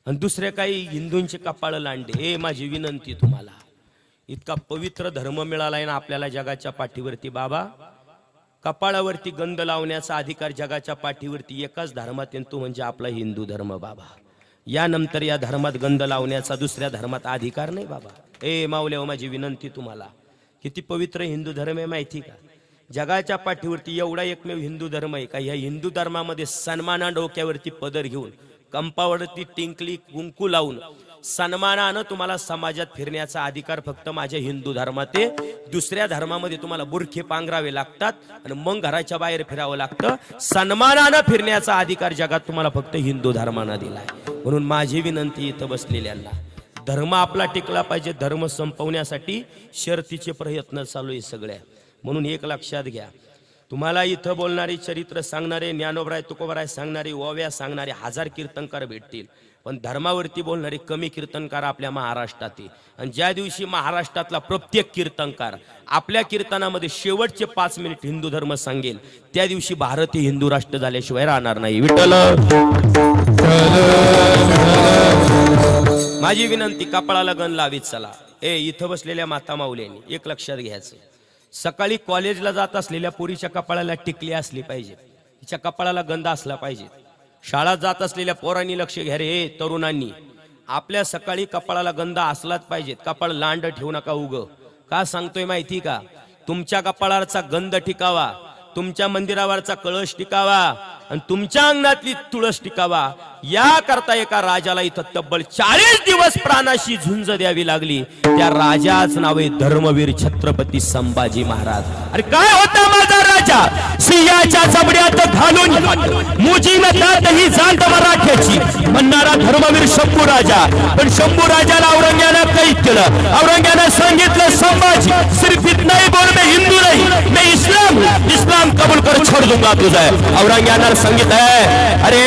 आणि दुसरे काही हिंदूंचे कपाळ लांडे. हे माझी विनंती तुम्हाला, इतका पवित्र धर्म मिळालाय ना आपल्याला जगाच्या पाठीवरती. बाबा कपाळावरती गंध लावण्याचा अधिकार जगाच्या पाठीवरती एकाच धर्मात येतो, म्हणजे आपला हिंदू धर्म. बाबा यानंतर या धर्मात गंध लावण्याचा दुसऱ्या धर्मात अधिकार नाही. बाबा ए माऊल्या, माझी विनंती तुम्हाला, किती पवित्र हिंदू धर्म आहे माहिती का? जगाच्या पाठीवरती एवढा एकमेव हिंदू धर्म आहे का या हिंदू धर्मामध्ये सन्माना डोक्यावरती पदर घेऊन, कंपावरती टिंकली कुंकू लावून सन्मानानं तुम्हाला समाजात फिरण्याचा अधिकार फक्त माझ्या हिंदू धर्मात आहे. दुसऱ्या धर्मामध्ये तुम्हाला बुरखे पांघरावे लागतात आणि मग घराच्या बाहेर फिरावं लागतं. सन्मानानं फिरण्याचा अधिकार जगात तुम्हाला फक्त हिंदू धर्मानं दिलाय. म्हणून माझी विनंती इथं बसलेल्यांना, धर्म आपला टिकला पाहिजे. धर्म संपवण्यासाठी शर्तीचे प्रयत्न चालू आहे सगळ्या. म्हणून एक लक्षात घ्या, तुम्हाला इथं बोलणारे, चरित्र सांगणारे, ज्ञानोबराय तुकोबराय सांगणारे, ओव्या सांगणारे 1000 कीर्तनकार भेटतील, पण धर्मावरती बोलणारे कमी कीर्तनकार आपल्या महाराष्ट्रात आहे. आणि ज्या दिवशी महाराष्ट्रातला प्रत्येक कीर्तनकार आपल्या कीर्तनामध्ये शेवटचे 5 मिनिट हिंदू धर्म सांगेल, त्या दिवशी भारत हे हिंदू राष्ट्र झाल्याशिवाय राहणार नाही. विठ्ठल. माझी विनंती, कपाळाला गण लावीत चला. इथं बसलेल्या माता माऊल्यांनी एक लक्षात घ्यायचं, सकाळी कॉलेजला जात असलेल्या पोरीच्या कपाळाला टिकली असली पाहिजे. तिच्या कपाळाला गंध असला पाहिजे. शाळा जात असलेल्या पोरांनी लक्ष घ्या रे तरुणांनी. आपल्या सकाळी कपाळाला गंध असलाच पाहिजे. कपाळ लांड ठेवू नका उग. का सांगतोय माहिती का? तुमच्या कपाळाचा गंध टिकावा, तुमच्या मंदिरावरचा कळश टिकावा आणि तुमच्या अंगणातली तुळस टिकावा, या करता एका राजाला इथं तब्बल 40 दिवस प्राणाशी झुंज द्यावी लागली. त्या राजाच नाव आहे धर्मवीर छत्रपती संभाजी महाराज. अरे काय होता माझा राजा? सिंहाच्या जबड्यात घालून मुजीन दात ही जात मराठ्याची म्हणणारा धर्मवीर शंभू राजा. पण शंभू राजाला औरंग्यानं कैद केलं. औरंग्यानं सांगितलं संभाजी सिर्फ इतना ही बोल, मैं हिंदू नहीं, मैं इस्लाम कबूल कर छोड़ दूंगा तुझे. औरंग्यानं सांगितलं अरे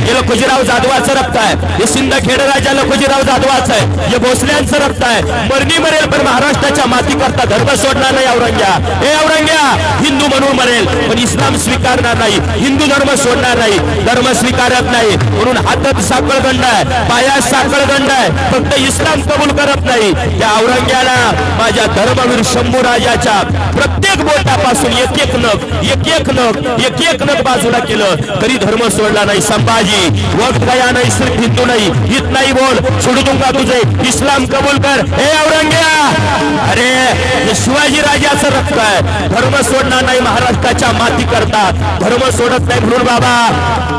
ये लखुजीराव जाधवाचं रक्त आहे, हे सिंदखेड राजा लखुजीराव जाधवाचं आहे, हे भोसल्यांचं रक्त आहे. मरणी मरेल पण महाराष्ट्राच्या माती करता धर्म सोडणार नाही औरंग्या. हे औरंग्या हिंदू म्हणून मरेल पण इस्लाम स्वीकारणार नाही, हिंदू धर्म सोडणार नाही, धर्म स्वीकारत नाही. म्हणून हातात साखळदंड आहे, पायात साखळदंड आहे, फक्त इस्लाम कबूल करत नाही. त्या औरंग्याला माझ्या धर्मवीर शंभू राजाच्या प्रत्येक बोटापासून एक एक नग बाजूला केलं तरी धर्म सोडला नाही. संभाजी वक्त गया नाही, सिर्फ हिंदू नाही, इतना ही बोल, छोड़ दूंगा तुझे, इस्लाम कबूल कर. हे औरंग्या, अरे हे शिवाजी राजाचं रक्त आहे, धर्म सोडणार नाही, महाराष्ट्राच्या माती करतात, धर्म सोडत नाही. म्हणून बाबा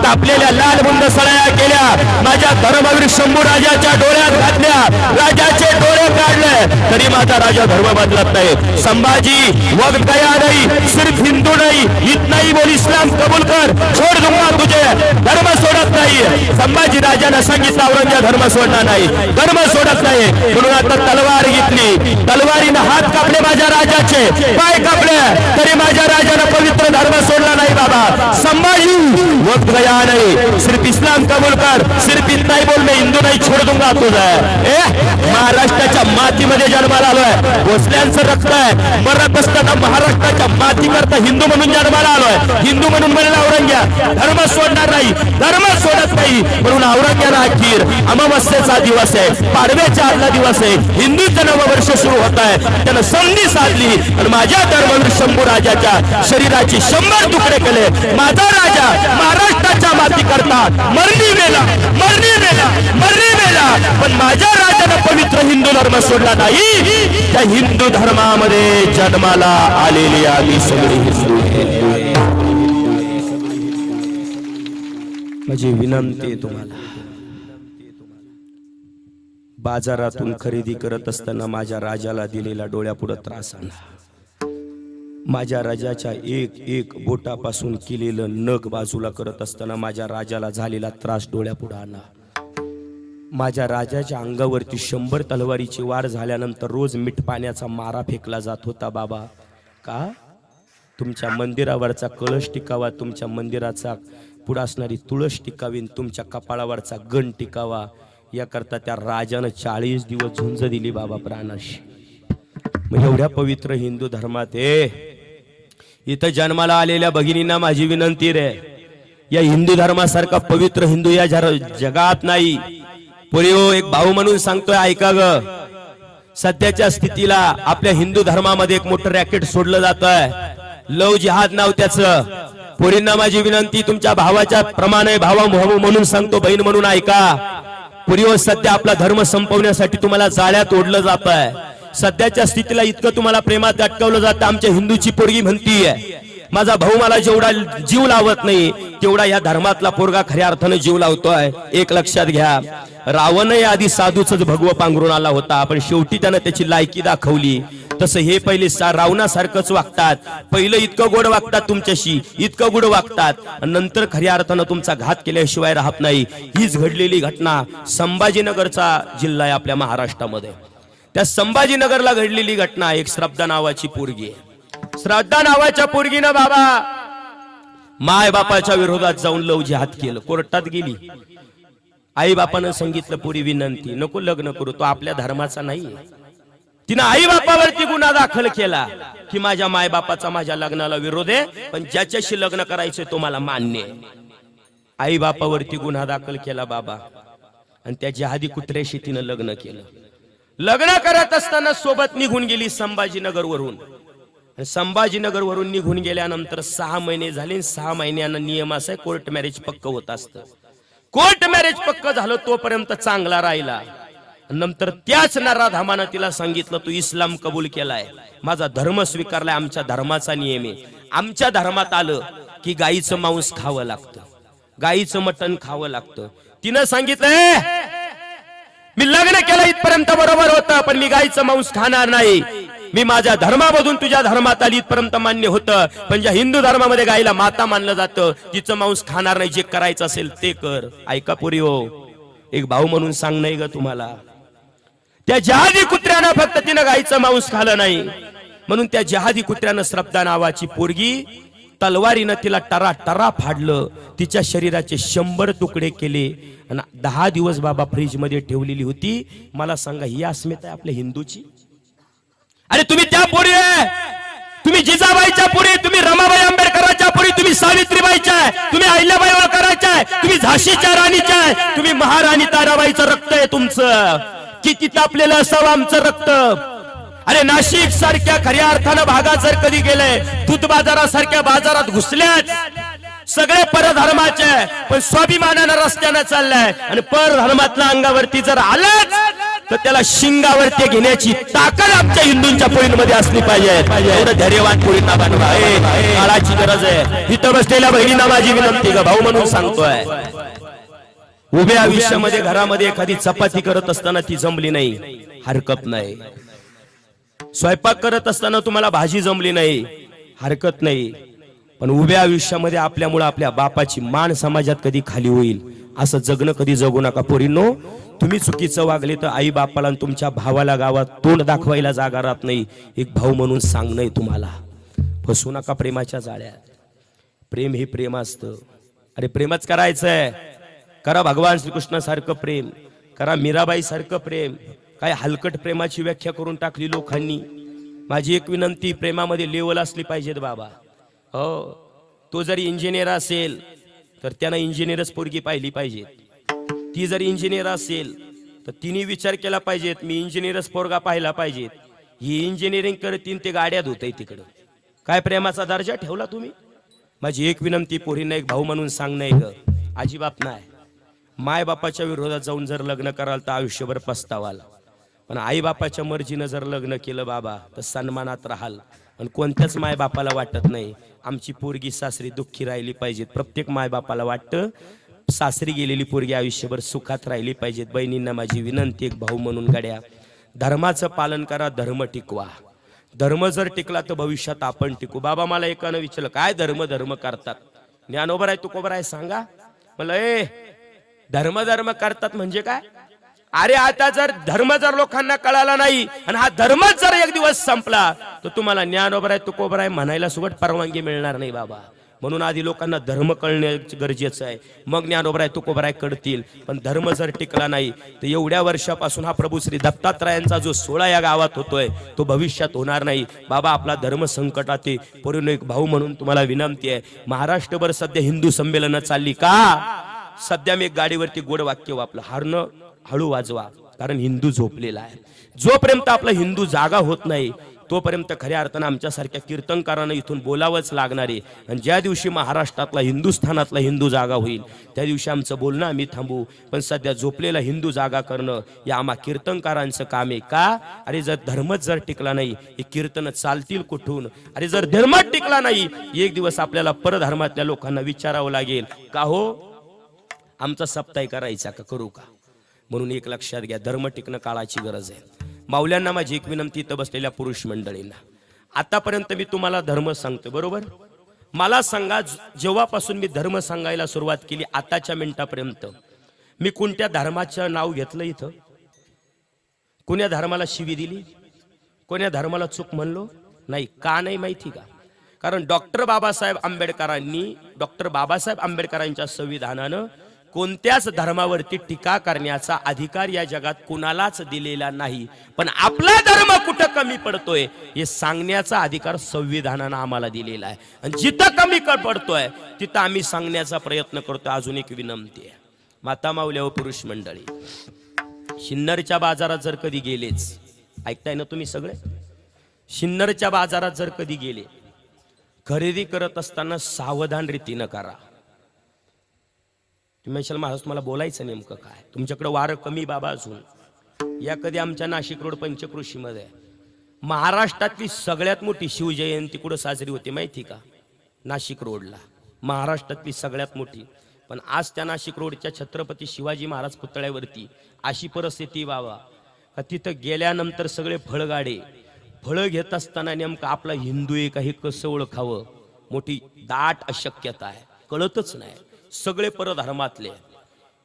तापलेल्या लाल बुंद सळया केल्या, माझ्या धर्मवीर शंभू राजाच्या डोळ्यात घातल्या, राजाचे डोळे काढले तरी माझा राजा धर्म बदलत नाही. संभाजी वक्त गया नहीं, सिर्फ हिंदू नहीं, इतना ही बोल, इस्लाम कबूल कर, छोड़ दूंगा तुझे, धर्म सोडत नाही. संभाजी राजाने सांगितलं औरंग्या धर्म सोडणार नाही, धर्म सोडत नाही. म्हणून आता तलवार घेतली, तलवारीनं हात कापले माझ्या राजाचे, पाय कापले तरी माझ्या राजाने पवित्र धर्म सोडला नाही. बाबा संभाजी वक्त गया नहीं, सिर्फ इस्लाम कबूल कर, सिर्फ इतना ही बोल, मैं हिंदू नहीं, छोड़ दूंगा तुझे. महाराष्ट्राच्या मातीमध्ये जन्माला आलोय, भोसल्यांचं रक्त आहे, मरत असताना महाराष्ट्राच्या माती करता हिंदू म्हणून जन्माला आलोय. हिंदू म्हणून म्हणला औरंग्या धर्म सोडणार नाही, धर्म सोडत नाही. म्हणून औरंग्याला अखेर अमावस्येचा दिवस आहे, पाडव्याचा आदला दिवस आहे, हिंदूचं नववर्ष सुरू होत आहे. त्यानं संधी साधली आणि माझ्या धर्मवीर शंभू राजाच्या शरीराचे 100 तुकडे केले. माझा राजा महाराष्ट्राच्या माती करतात मरणी वेला, पण माझ्या राजानं पवित्र हिंदू धर्म सोडला नाही. त्या हिंदू धर्मामध्ये जन्माला आलेली आम्ही सगळे हिंदू. माझी विनंती तुम्हाला, बाजारातून खरेदी करत असताना माझ्या राजाला दिलेला डोळ्यापुढे त्रास आणा. माझ्या राजाच्या एक बोटापासून केलेलं नख बाजूला करत असताना माझ्या राजाला झालेला त्रास डोळ्यापुढे आणा. माझ्या राजाच्या अंगावरती 100 तलवारीची वार झाल्यानंतर रोज मीठ पाण्याचा मारा फेकला जात होता. बाबा का? तुमच्या मंदिरावरचा कळश टिकावा, तुमच्या मंदिराचा पुढे असणारी तुळस टिकावी, तुमच्या कपाळावरचा गण टिकावा, याकरता त्या राजानं 40 दिवस झुंज दिली बाबा प्राणाशी. मग एवढ्या पवित्र हिंदू धर्मात इथं जन्माला आलेल्या भगिनींना माझी विनंती रे, या हिंदू धर्मासारखा पवित्र हिंदू या जगात नाही. पुरीओ एक भाऊ म्हणून सांगतोय, ऐका ग. सध्याच्या स्थितीला आपल्या हिंदू धर्मामध्ये एक मोठं रॅकेट सोडलं जात आहे, लव जिहाद नाव त्याचं. पुरींना माझी विनंती, तुमच्या भावाच्या प्रमाणे भावा म्हणून सांगतो, बहीण म्हणून ऐका. पुरीओ सध्या आपला धर्म संपवण्यासाठी तुम्हाला जाळ्यात ओढलं जात आहे. सध्याच्या स्थितीला इतकं तुम्हाला प्रेमात अटकवलं जातं. आमच्या हिंदूची पोरगी म्हणतीये, माझा भाऊ मला जेवढा जीव लावत नाही तेवढा या धर्मातला पोरगा खऱ्या अर्थाने जीव लावतोय. एक लक्षात घ्या, रावणही आधी साधूच भगवं पांघरून आला होता, पण शेवटी त्यानं त्याची लायकी दाखवली. तसं हे पहिले रावणासारखंच वागतात. पहिलं इतकं गोड वागतात तुमच्याशी, इतकं गोड वागतात, नंतर खऱ्या अर्थानं तुमचा घात केल्याशिवाय राहत नाही. हीच घडलेली घटना संभाजीनगरचा जिल्हा आहे आपल्या महाराष्ट्रामध्ये. त्या संभाजीनगरला घडलेली घटना, एक श्रद्धा नावाची पोरगी आहे. श्रद्धा नावाच्या पोरगीनं बाबा माय बापाच्या विरोधात जाऊन लव जिहाद केलं, कोर्टात गेली. आई बापानं सांगितलं, पुरी विनंती, नको लग्न करू, तो आपल्या धर्माचा नाही. तिनं आई बापावरती गुन्हा दाखल केला की माझ्या माय बापाचा माझ्या लग्नाला विरोध आहे, पण ज्याच्याशी लग्न करायचंय तो मला मान्य आहे. आई बापावरती गुन्हा दाखल केला बाबा, आणि त्या जिहादी कुत्र्याशी तिनं लग्न केलं. लग्न करत असताना सोबत निघून गेली संभाजीनगर वरून. संभाजीनगर वरून निघून गेल्यानंतर 6 महिने झाले. 6 महिन्यानं नियम असा आहे, कोर्ट मॅरेज पक्क होत असतं. कोर्ट मॅरेज पक्क झालं तोपर्यंत चांगला राहिला. नंतर त्याच नराधामानं तिला सांगितलं तू इस्लाम कबूल केलाय, माझा धर्म स्वीकारलाय, आमच्या धर्माचा नियम आहे. आमच्या धर्मात आलं की गाईचं मांस खावं लागतं, गाईचं मटण खावं लागतं. तिनं सांगितलं मी लग्न केलं इथपर्यंत बरोबर होतं, पण मी गाईचं मांस खाणार नाही. मी माझ्या धर्मामधून तुझ्या धर्मात आली इथपर्यंत मान्य होतं, पण ज्या हिंदू धर्मामध्ये गाईला माता मानलं जातं तिचं मांस खाणार नाही. जे करायचं असेल ते कर. ऐका पुरी हो, एक भाऊ म्हणून सांग नाही ग तुम्हाला. त्या जहादी कुत्र्यानं फक्त तिनं गाईचं मांस खाल्लं नाही, म्हणून त्या जहादी कुत्र्यानं श्रद्धा नावाची पोरगी तलवारीनं तिला टरा टरा फाडलं. तिच्या शरीराचे 100 तुकडे केले आणि 10 दिवस बाबा फ्रीज मध्ये ठेवलेली होती. मला सांगा ही अस्मिता आहे आपल्या हिंदूची? अरे तुम्ही त्या पोरी आहे, तुम्ही जिजाबाईच्या पोरी, तुम्ही रमाबाई आंबेडकरांच्या पोरी, तुम्ही सावित्रीबाईच्या आहे, तुम्ही अहिल्याबाई होळकरांच्या आहे, तुम्ही झाशीच्या राणीच्या आहे, तुम्ही महाराणी ताराबाईचं रक्त आहे तुमचं. किती तापलेलं असावं आमचं रक्त. अरे नाशिक सारख्या खऱ्या अर्थानं भागात जर कधी गेले, दूध बाजारासारख्या बाजारात घुसल्याच सगळे परधर्माचे, पण स्वाभिमानानं रस्त्यानं चाललाय. आणि परधर्मातल्या अंगावरती जर आलंच तर त्याला शिंगावरती घेण्याची ताकद आमच्या हिंदूंच्या पोळींमध्ये असली पाहिजे. एवढं धैर्यवान पोळींना बनवा, काळाची गरज आहे. इथं बसलेल्या बहिणींना माझी विनंती ग भाऊ म्हणून सांगतोय, उभ्या आयुष्यामध्ये घरामध्ये एखादी चपाती करत असताना ती जमली नाही, हरकत नाही. स्वयंपाक करत असताना तुम्हाला भाजी जमली नाही, हरकत नाही. पण उभ्या आयुष्यामध्ये आपल्यामुळे आपल्या बापाची मान समाजात कधी खाली होईल असं जगणं कधी जगू नका पोरींनो. तुम्ही चुकीचं वागले तर आई बापाला आणि तुमच्या भावाला गावात तोंड दाखवायला जागा राहत नाही. एक भाऊ म्हणून सांगणंय तुम्हाला, फसू नका प्रेमाच्या जाळ्यात. प्रेम हे प्रेम असतं. अरे प्रेमच करायचंय, करा भगवान श्रीकृष्ण सारखं प्रेम, करा मीराबाई सारखं प्रेम. काय हलकट प्रेमाची व्याख्या करून टाकली लोकांनी. माझी एक विनंती, प्रेमामध्ये लेवल असली पाहिजेत बाबा. हो, तो जरी इंजिनियर असेल तर त्यानं इंजिनियरच पोरगी पाहिली पाहिजे. ती जर इंजिनियर असेल तर तिने विचार केला पाहिजेत मी इंजिनियरच पोरगा पाहिला पाहिजेत. ही इंजिनिअरिंग करतीन ते गाड्या धुतय तिकडं. काय प्रेमाचा दर्जा ठेवला तुम्ही? माझी एक विनंती पोरींना एक भाऊ म्हणून सांगणं ग, अजिबात नाही. माय बापाच्या विरोधात जाऊन जर लग्न कराल तर आयुष्यभर पस्तावाल, पण आई बापाच्या मर्जीनं जर लग्न केलं बाबा तर सन्मानात राहाल. आणि कोणत्याच माय बापाला वाटत नाही आमची पोरगी सासरी दुःखी राहिली पाहिजे. प्रत्येक माय बापाला वाटतं सासरी गेलेली पोरगी आयुष्यभर सुखात राहिली पाहिजेत. बहिणींना माझी विनंती एक भाऊ म्हणून गड्या, धर्माचं पालन करा, धर्म टिकवा. धर्म जर टिकला तर भविष्यात आपण टिकू. बाबा मला एकानं विचारलं काय धर्म धर्म करतात, ज्ञानोबर आहे तू कोबर आहे सांगा मला. धर्म धर्म करतात म्हणजे काय? अरे आता जर धर्म जर लोकांना कळाला नाही आणि हा धर्मच जर एक दिवस संपला तर तुम्हाला ज्ञानोबर आहे तुकोबर आहे म्हणायला सुगट परवानगी मिळणार नाही बाबा. म्हणून आधी लोकांना धर्म कळणे गरजेचं आहे, मग ज्ञानोबर आहे तुकोबर आहे कळतील. पण धर्म जर टिकला नाही तर एवढ्या वर्षापासून हा प्रभू श्री दत्तात्रयांचा जो सोहळा या गावात होतोय तो भविष्यात होणार नाही. बाबा आपला धर्म संकटात आहे. पोरीनो एक भाऊ म्हणून तुम्हाला विनंती आहे, महाराष्ट्रभर सध्या हिंदू संमेलनं चालली का? सध्या मी एक गाडीवरती गोड वाक्य वापरलं, हरणं हळू वाजवा, कारण हिंदू झोपलेला आहे. जोपर्यंत आपला हिंदू जागा होत नाही तोपर्यंत खऱ्या अर्थानं आमच्यासारख्या कीर्तनकारांना इथून बोलावंच लागणार आहे. आणि ज्या दिवशी महाराष्ट्रातला हिंदुस्थानातला हिंदू जागा होईल त्या दिवशी आमचं बोलणं आम्ही थांबू. पण सध्या झोपलेला हिंदू जागा करणं या आम्हा कीर्तनकारांचं काम आहे का? अरे जर धर्मच जर टिकला नाही हे कीर्तन चालतील कुठून? अरे जर धर्मच टिकला नाही एक दिवस आपल्याला परधर्मातल्या लोकांना विचारावं लागेल का हो आमचा सप्ताह करायचा का करू का? म्हणून एक लक्षात घ्या, धर्म टिकणं काळाची गरज आहे. माऊल्यांना माझी एक विनंती इथं बसलेल्या पुरुष मंडळींना, आतापर्यंत मी तुम्हाला धर्म सांगतो बरोबर. मला सांगा जेव्हापासून मी धर्म सांगायला सुरुवात केली आताच्या मिनिटापर्यंत मी कोणत्या धर्माचं नाव घेतलं इथं? कोण्या धर्माला शिवी दिली? कोण्या धर्माला चूक म्हणलो नाही? का नाही माहिती का? कारण डॉक्टर बाबासाहेब आंबेडकरांच्या संविधानानं कोणत्याच धर्मावरती टीका करण्याचा अधिकार या जगात कुणालाच दिलेला नाही. पण आपला धर्म कुठं कमी पडतोय हे सांगण्याचा अधिकार संविधानानं आम्हाला दिलेला आहे. आणि जिथं कमी पडतोय तिथं आम्ही सांगण्याचा प्रयत्न करतोय. अजून एक विनंती आहे, माता माऊल्या व पुरुष मंडळी, सिन्नरच्या बाजारात जर कधी गेलेच, ऐकताय ना तुम्ही सगळे, सिन्नरच्या बाजारात जर कधी गेले, खरेदी करत असताना सावधान रीतीनं करा. तुम्ही म्हणशाल महाराज मला बोलायचं नेमकं काय, तुमच्याकडे वारं कमी बाबा असून. या कधी आमच्या नाशिक रोड पंचक्रोशीमध्ये महाराष्ट्रातली सगळ्यात मोठी शिवजयंती कुठं साजरी होते माहिती का? नाशिक रोडला, महाराष्ट्रातली सगळ्यात मोठी. पण आज त्या नाशिक रोडच्या छत्रपती शिवाजी महाराज पुतळ्यावरती अशी परिस्थिती बाबा का तिथं गेल्यानंतर सगळे फळं घेत असताना नेमकं आपला हिंदू आहे का हे कसं ओळखावं, मोठी दाट अशक्यता आहे, कळतच नाही. सगळे परधर्मातले.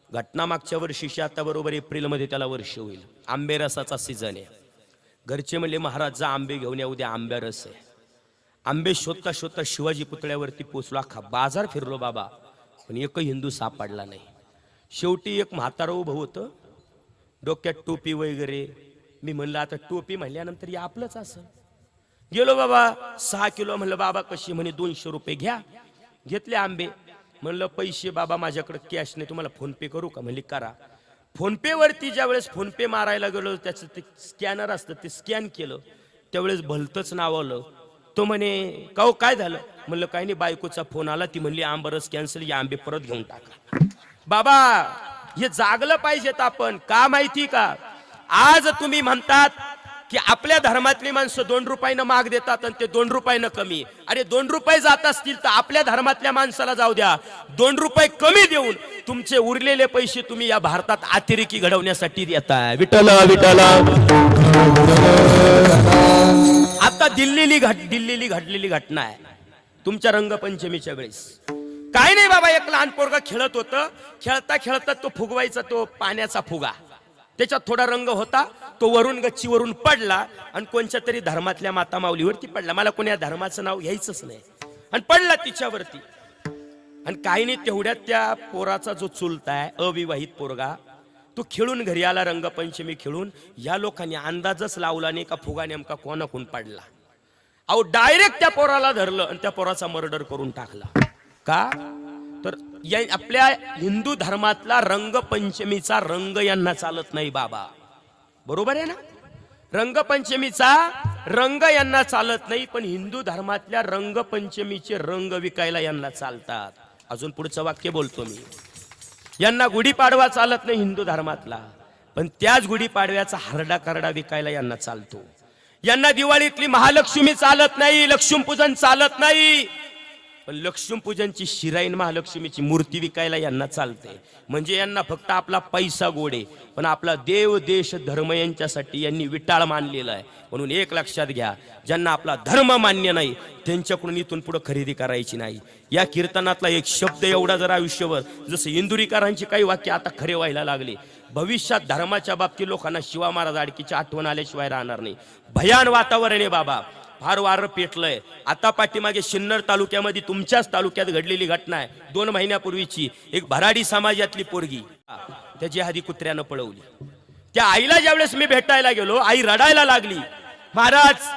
घटना मागच्या वर्षीशी आता बरोबर एप्रिलमध्ये त्याला वर्ष होईल. आंबे रसाचा सीझन आहे. घरचे म्हणले महाराज जा आंबे घेऊन या, उद्या आंब्या रस आहे. आंबे शोधता शोधता शिवाजी पुतळ्यावरती पोचलो. अख्खा बाजार फिरलो बाबा, पण एकही हिंदू सापडला नाही. शेवटी एक म्हातारं उभं होतं, डोक्यात टोपी वगैरे. मी म्हणलं आता टोपी म्हणल्यानंतर या आपलंच असं. गेलो बाबा, 6 किलो. म्हणलं बाबा कशी? म्हणे 200 रुपये घ्या. घेतले आंबे. म्हणलं पैसे बाबा माझ्याकडे कॅश नाही, तुम्हाला फोन पे करू का? म्हणली करा. फोन पे वरती ज्या वेळेस फोन पे मारायला गेलो, त्याचं ते स्कॅनर असतं ते स्कॅन केलं, त्यावेळेस भलतंच नाव आलं. तो म्हणे काहो काय झालं? म्हणलं काही नाही, बायकोचा फोन आला, ती म्हणली आंबरस कॅन्सल, या आंबे परत घेऊन टाका. बाबा हे जागलं पाहिजेत आपण. का माहिती का? आज तुम्ही म्हणतात की आपल्या धर्मातली माणसं 2 रुपयानं माग देतात आणि ते 2 रुपयानं कमी. अरे 2 रुपये जात असतील तर आपल्या धर्मातल्या माणसाला जाऊ द्या. 2 रुपये कमी देऊन तुमचे उरलेले पैसे तुम्ही या भारतात अतिरेकी घडवण्यासाठी देताय. विठ्ठल विठ्ठल. आता दिल्लीली घडलेली घटना आहे तुमच्या रंगपंचमीच्या वेळेस. काय नाही बाबा, एक लहान पोरगा खेळत होतं. खेळता खेळता तो फुगवायचा, तो पाण्याचा फुगा, त्याच्यात थोडा रंग होता, तो वरून गच्चीवरून पडला आणि कोणत्या तरी धर्मातल्या माता माऊलीवरती पडला. मला कोणी या धर्माचं नाव घ्यायचंच नाही. आणि पडला तिच्यावरती. आणि काही नाही, तेवढ्यात त्या पोराचा जो चुलता आहे, अविवाहित पोरगा, तो खेळून घरी आला. रंगपंचमी खेळून या लोकांनी अंदाजच लावला नाही का फुगा नेमका कोणाकडून पडला. अहो डायरेक्ट त्या पोराला धरलं आणि त्या पोराचा मर्डर करून टाकला. का? तर आपल्या हिंदू धर्मातला रंगपंचमीचा रंग यांना चालत नाही बाबा. बरोबर आहे ना? रंगपंचमीचा रंग यांना चालत नाही, पण हिंदू धर्मातल्या रंगपंचमीचे रंग विकायला यांना चालतात. अजून पुढचं वाक्य बोलतो मी. यांना गुढीपाडवा चालत नाही हिंदू धर्मातला, पण त्याच गुढीपाडव्याचा हरडा करडा विकायला यांना चालतो. यांना दिवाळीतली महालक्ष्मी चालत नाही, लक्ष्मीपूजन चालत नाही, पण लक्ष्मीपूजनची शिराईन महालक्ष्मीची मूर्ती विकायला यांना चालते. म्हणजे यांना फक्त आपला पैसा गोडे, पण आपला देव देश धर्म यांच्यासाठी यांनी विटाळ मानलेला आहे. म्हणून एक लक्षात घ्या, ज्यांना आपला धर्म मान्य नाही त्यांच्याकडून इथून पुढे खरेदी करायची नाही. या कीर्तनातला एक शब्द एवढा जर आयुष्यभर, जसं इंदुरीकरांची काही वाक्य आता खरे व्हायला लागले. भविष्यात धर्माच्या बाबतीत लोकांना शिवा महाराज आडकीची आठवण आल्याशिवाय राहणार नाही. भयान वातावरण आहे बाबा, फार वारं पेटलंय. आता पाठीमागे सिन्नर तालुक्यामध्ये, तुमच्याच तालुक्यात घडलेली घटना आहे 2 महिन्यापूर्वीची. एक भराडी समाजातली पोरगी त्याची आधी कुत्र्यानं पळवली. त्या आईला ज्यावेळेस मी भेटायला गेलो, आई रडायला लागली. महाराज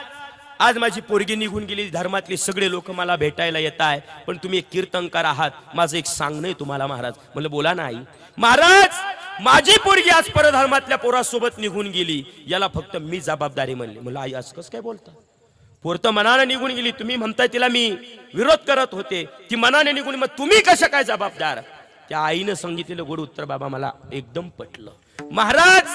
आज माझी पोरगी निघून गेली, धर्मातले सगळे लोक मला भेटायला येत आहे, पण तुम्ही एक कीर्तनकार आहात, माझं एक सांगणं आहे तुम्हाला महाराज. म्हणलं बोला ना आई. महाराज माझी पोरगी आज परधर्मातल्या पोरासोबत निघून गेली, याला फक्त मी जबाबदारी म्हणली. म्हणलं आई असं कसं काय बोलता? पोर तर मनाने निघून गेली, तुम्ही म्हणताय तिला मी विरोध करत होते, ती मनाने निघून, मग तुम्ही कशा काय जबाबदार? त्या आईनं सांगितलेलं गोड उत्तर बाबा मला एकदम पटलं. महाराज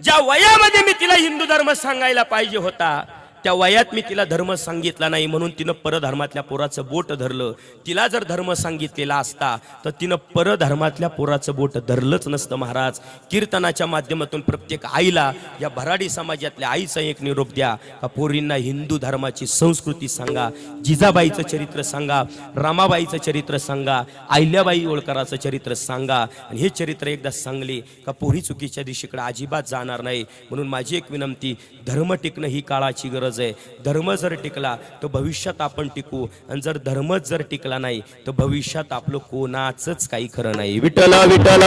ज्या वयामध्ये मी तिला हिंदू धर्म सांगायला पाहिजे होता, त्या वयात मी तिला धर्म सांगितला नाही, म्हणून तिनं परधर्मातल्या पोराचं बोट धरलं. तिला जर धर्म सांगितलेला असता तर तिनं परधर्मातल्या पोराचं बोट धरलंच नसतं. महाराज कीर्तनाच्या माध्यमातून प्रत्येक आईला, या भराडी समाजातल्या आईचा एक निरोप द्या का पोरींना हिंदू धर्माची संस्कृती सांगा, जिजाबाईचं चरित्र सांगा, रामाबाईचं चरित्र सांगा, अहिल्याबाई होळकराचं चरित्र सांगा. आणि हे चरित्र एकदा सांगले का पोरी चुकीच्या दिशेकडे अजिबात जाणार नाही. म्हणून माझी एक विनंती, धर्म टिकणं ही काळाची गरज आहे. धर्म जर टिकला तर भविष्यात आपण टिकू, आणि जर धर्मच जर टिकला नाही तर भविष्यात आपलं कोणाचंच काही खरं नाही. विठ्ठल विठ्ठल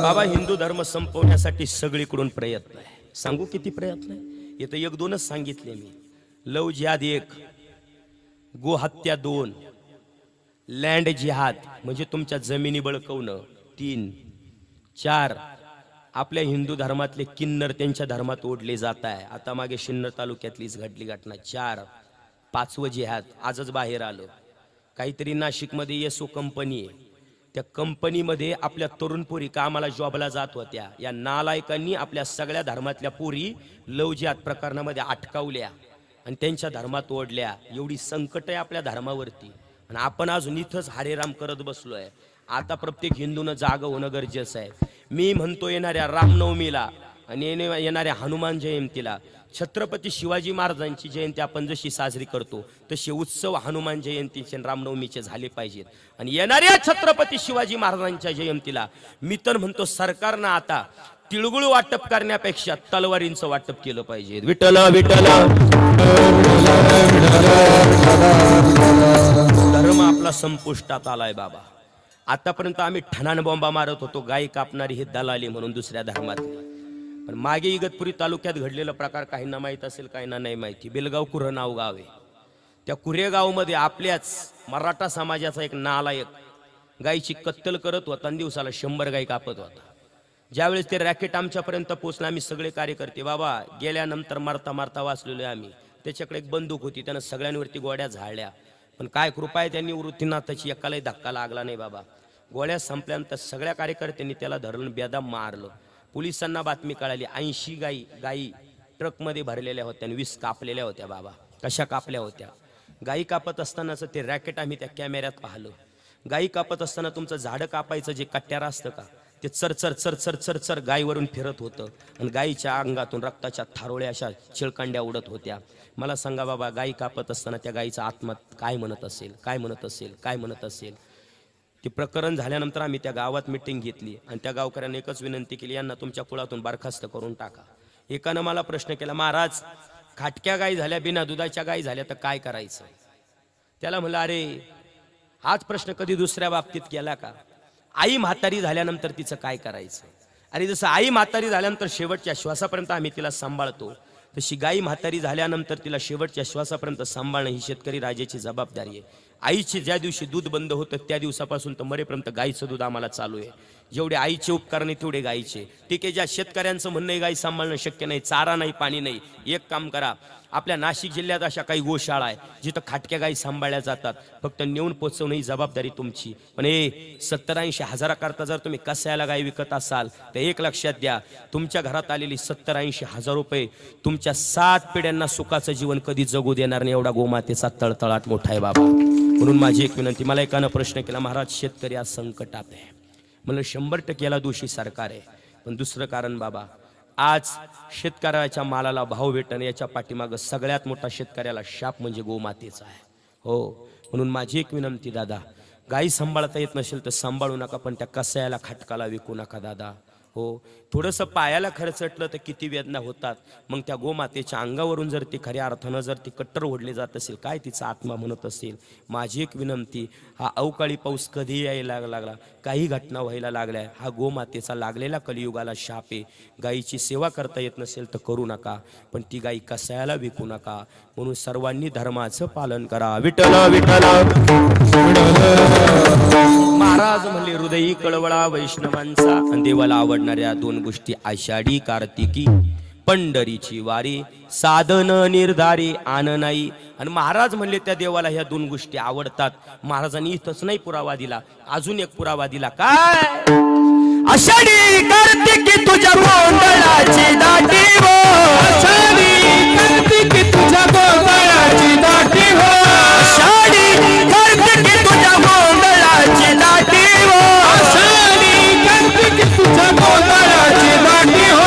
बाबा, हिंदू धर्म संपवण्यासाठी सगळीकडून प्रयत्न आहे. सांगू किती प्रयत्न आहे? इथं 1-2च सांगितले मी. लव जिहाद 1, गो हत्या 2, लँड जिहाद म्हणजे तुमच्या जमिनी बळकवणं 3, 4, आपल्या हिंदू धर्मातले किन्नर त्यांच्या धर्मात ओढले जात आहे. आता मागे सिन्नर तालुक्यातलीच घडली घटना. 4-5वं जिहाद आजच बाहेर आलं. काहीतरी नाशिकमध्ये येसो कंपनी आहे. त्या कंपनीमध्ये आपल्या तरुण पोरी कामाला जॉबला जात होत्या. या नालायकांनी आपल्या सगळ्या धर्मातल्या पोरी लव जिहाद प्रकरणामध्ये अटकावल्या आणि त्यांच्या धर्मात ओढल्या. एवढी संकट आहे आपल्या धर्मावरती आणि आपण अजून इथंच हरेराम करत बसलोय. आता प्रत्येक हिंदूनं जागं होणं गरजेचं आहे. मी म्हणतो येणाऱ्या रामनवमीला आणि येणाऱ्या हनुमान जयंतीला छत्रपती शिवाजी महाराजांची जयंती आपण जशी साजरी करतो तसे उत्सव हनुमान जयंतीचे आणि रामनवमीचे झाले पाहिजेत. आणि येणाऱ्या छत्रपती शिवाजी महाराजांच्या जयंतीला मी तर म्हणतो सरकारनं आता तिळगुळ वाटप करण्यापेक्षा तलवारींचं वाटप केलं पाहिजे. विठ्ठल विठ्ठल. धर्म आपला संपुष्टात आलाय बाबा. आतापर्यंत आम्ही ठणान बॉम्बा मारत होतो गाय कापणारी हे दलाली म्हणून दुसऱ्या धर्मातले. पण मागे इगतपुरी तालुक्यात घडलेला प्रकार काहींना माहीत असेल काहींना नाही माहिती. बेलगाव कुऱ्ह नाव गाव आहे. त्या कुऱ्हेगावमध्ये आपल्याच मराठा समाजाचा एक नालायक गायची कत्तल करत होता आणि दिवसाला 100 गाय कापत होता. ज्यावेळेस ते रॅकेट आमच्यापर्यंत पोहोचलं आम्ही सगळे कार्यकर्ते बाबा गेल्यानंतर मारता मारता वाचलेलो आहे आम्ही. त्याच्याकडे एक बंदूक होती. त्यानं सगळ्यांवरती गोळ्या झाडल्या. पण काय कृपा आहे त्यांनी वृत्तीनाथाची एकालाही धक्का लागला नाही बाबा. गोळ्या संपल्यानंतर सगळ्या कार्यकर्त्यांनी त्याला धरून बेदाम मारलं. पोलिसांना बातमी कळाली 80 गायी ट्रकमध्ये भरलेल्या होत्या आणि 20 कापलेल्या होत्या बाबा. कशा कापल्या होत्या? गायी कापत असतानाचं ते रॅकेट आम्ही त्या कॅमेऱ्यात पाहिलं. गायी कापत असताना तुमचं झाडं कापायचं जे कट्ट्यारा असतं का ते चरचर चरचर चरचर गायीवरून फिरत होतं आणि गायीच्या अंगातून रक्ताच्या थारोळ्या अशा चिळकांड्या उडत होत्या. मला सांगा बाबा गायी कापत असताना त्या गायीचा आत्मा काय म्हणत असेल, काय म्हणत असेल, काय म्हणत असेल. ते प्रकरण झाल्यानंतर आम्ही त्या गावात मिटिंग घेतली आणि त्या गावकऱ्यांना एकच विनंती केली यांना तुमच्या कुळातून बरखास्त करून टाका. एकानं मला प्रश्न केला महाराज खाटक्या गायी झाल्या बिना दुधाच्या गायी झाल्या तर काय करायचं? त्याला म्हणलं अरे हाच प्रश्न कधी दुसऱ्या बाबतीत केला का? आई म्हातारी झाल्यानंतर तिचं काय करायचं? अरे जसं आई म्हातारी झाल्यानंतर शेवटच्या श्वासापर्यंत आम्ही तिला सांभाळतो तशी गाई म्हातारी झाल्यानंतर तिला शेवटच्या श्वासापर्यंत सांभाळणं ही शेतकरी राजाची जबाबदारी आहे. आईचे ज्या दिवशी दूध बंद होतं त्या दिवसापासून तर मरेपर्यंत गाईचं दूध आम्हाला चालू आहे. जेवढे आईचे उपकार नाही तेवढे गाईचे. ठीक आहे, ज्या शेतकऱ्यांचं म्हणणं आहे गाई सांभाळणं शक्य नाही, चारा नाही, पाणी नाही, एक काम करा, आपल्या नाशिक जिल्ह्यात अशा काही गोशाळा आहे जिथं खाटक्या गाई सांभाळल्या जातात. फक्त नेऊन पोचवणं ही जबाबदारी तुमची. पण 70-80 हजाराकरता जर तुम्ही कसायला गाई विकत असाल तर एक लक्षात द्या, तुमच्या घरात आलेली 70-80 हजार रुपये तुमच्या 7 पिढ्यांना सुखाचं जीवन कधी जगू देणार नाही. एवढा गोमातेचा तळतळाट मोठा आहे बाबा. म्हणून माझी एक विनंती. मला एकानं प्रश्न केला महाराज शेतकरी आज संकटात आहे. मला 100% याला दोषी सरकार आहे. पण दुसरं कारण बाबा आज शेतकऱ्याच्या मालाला भाव भेटणं याच्या पाठीमागं सगळ्यात मोठा शेतकऱ्याला शाप म्हणजे गोमातेचा आहे. हो, म्हणून माझी एक विनंती दादा, गाई सांभाळता येत नसेल तर सांभाळू नका, पण त्या कसायाला खाटकाला विकू नका दादा. हो, थोडंसं पायाला खरचटलं तर किती वेदना होतात. मग त्या गोमातेच्या अंगावरून जर ती खऱ्या अर्थानं जर ती कट्टर ओढली जात असेल, काय तिचा आत्मा म्हणत असेल. माझी एक विनंती, हा अवकाळी पाऊस कधी यायला लागला, काही घटना व्हायला लागल्या, हा गोमातेचा लागलेला कलियुगाला शाप आहे. गायीची सेवा करता येत नसेल तर करू नका, पण ती गायी कसायाला विकू नका. म्हणून सर्वांनी धर्माचं पालन करा. विठ्ठल विठ्ठल. महाराज म्हणले हृदयी कळवळा वैष्णवांचा आणि देवाला आवडणाऱ्या 2 गोष्टी आषाढी कार्तिकी पंढरीची वारी साधन निर्धारी आन नाही. आणि महाराज म्हणले त्या देवाला ह्या 2 गोष्टी आवडतात. महाराजांनी इथंच नाही पुरावा दिला, अजून एक पुरावा दिला. काय? आषाढी कार्तिकी तुझ्या गोंधळाची दाटी हो, आषाढी कार्तिकी तुझ्या गोंधळाची दाटी हो, आषाढी कार्तिकी तुझ्या गोंधळाची दाटी हो, आषाढी कार्तिकी तुझ्या गोंधळाची दाटी हो.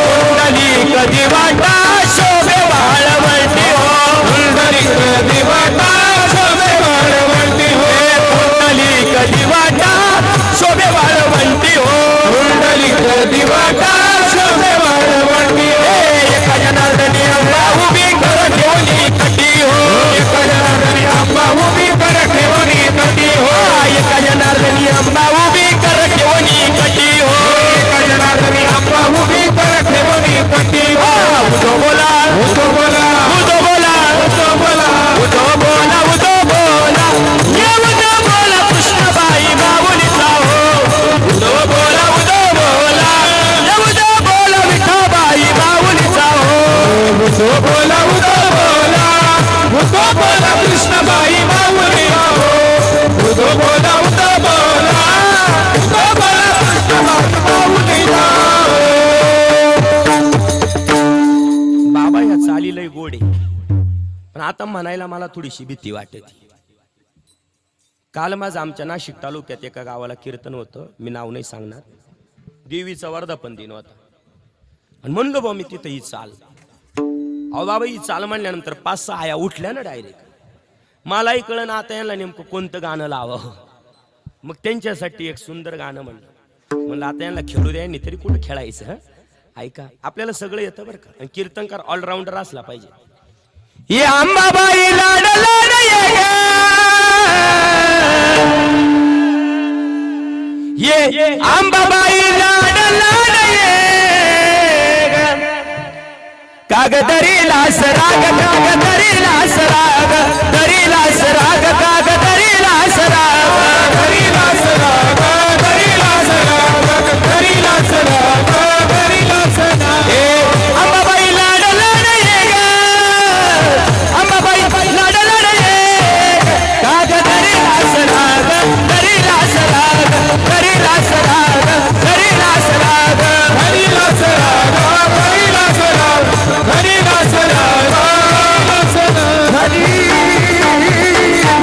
कुंडली कधी वाटा शोभे वाळवंटी हो, कुंडली कधी वाटा शोभे वाळवंटी हो, कुंडली कधी वाटा शोभे वाळवंटी हो, कुंडली कधी वाटा शोभे वाळवंटी हो. एका जनार्दनी अंबा उभी कर ठेवली कटी हो, आता म्हणायला मला थोडीशी भीती वाटते. काल माझं आमच्या नाशिक तालुक्यात एका गावाला कीर्तन होतं, मी नाव नाही सांगणार. देवीचा वर्धापन दिन होता आणि म्हणलो बा मी तिथं ही चाल. अहो बाबा ही चाल म्हणल्यानंतर 5-6 आया उठल्या ना डायरेक्ट. मलाही कळलं ना आता यांना नेमकं कोणतं गाणं लावावं. मग त्यांच्यासाठी एक सुंदर गाणं म्हणलं आता यांना खेळू द्या, तरी कुठं खेळायचं. हं ऐका, आपल्याला सगळं येतं बरं का, आणि कीर्तनकार ऑलराऊंडर असला पाहिजे. ये अंबाबाई लाड लाड ये अंबाबाई लाड लाड कागदरी लास राग कागदरी लास राग दरी लास राग कागदरी लास राग दरी लास राग दरी लास राग दरी लास राग दरी लास राग अंबाबाई लाड लाड ये अंबाबाई लाड लाड ये कागदरी लास राग दरी लास राग दरी लास राग दरी लास राग दरी लास राग दरी लास राग हरी दास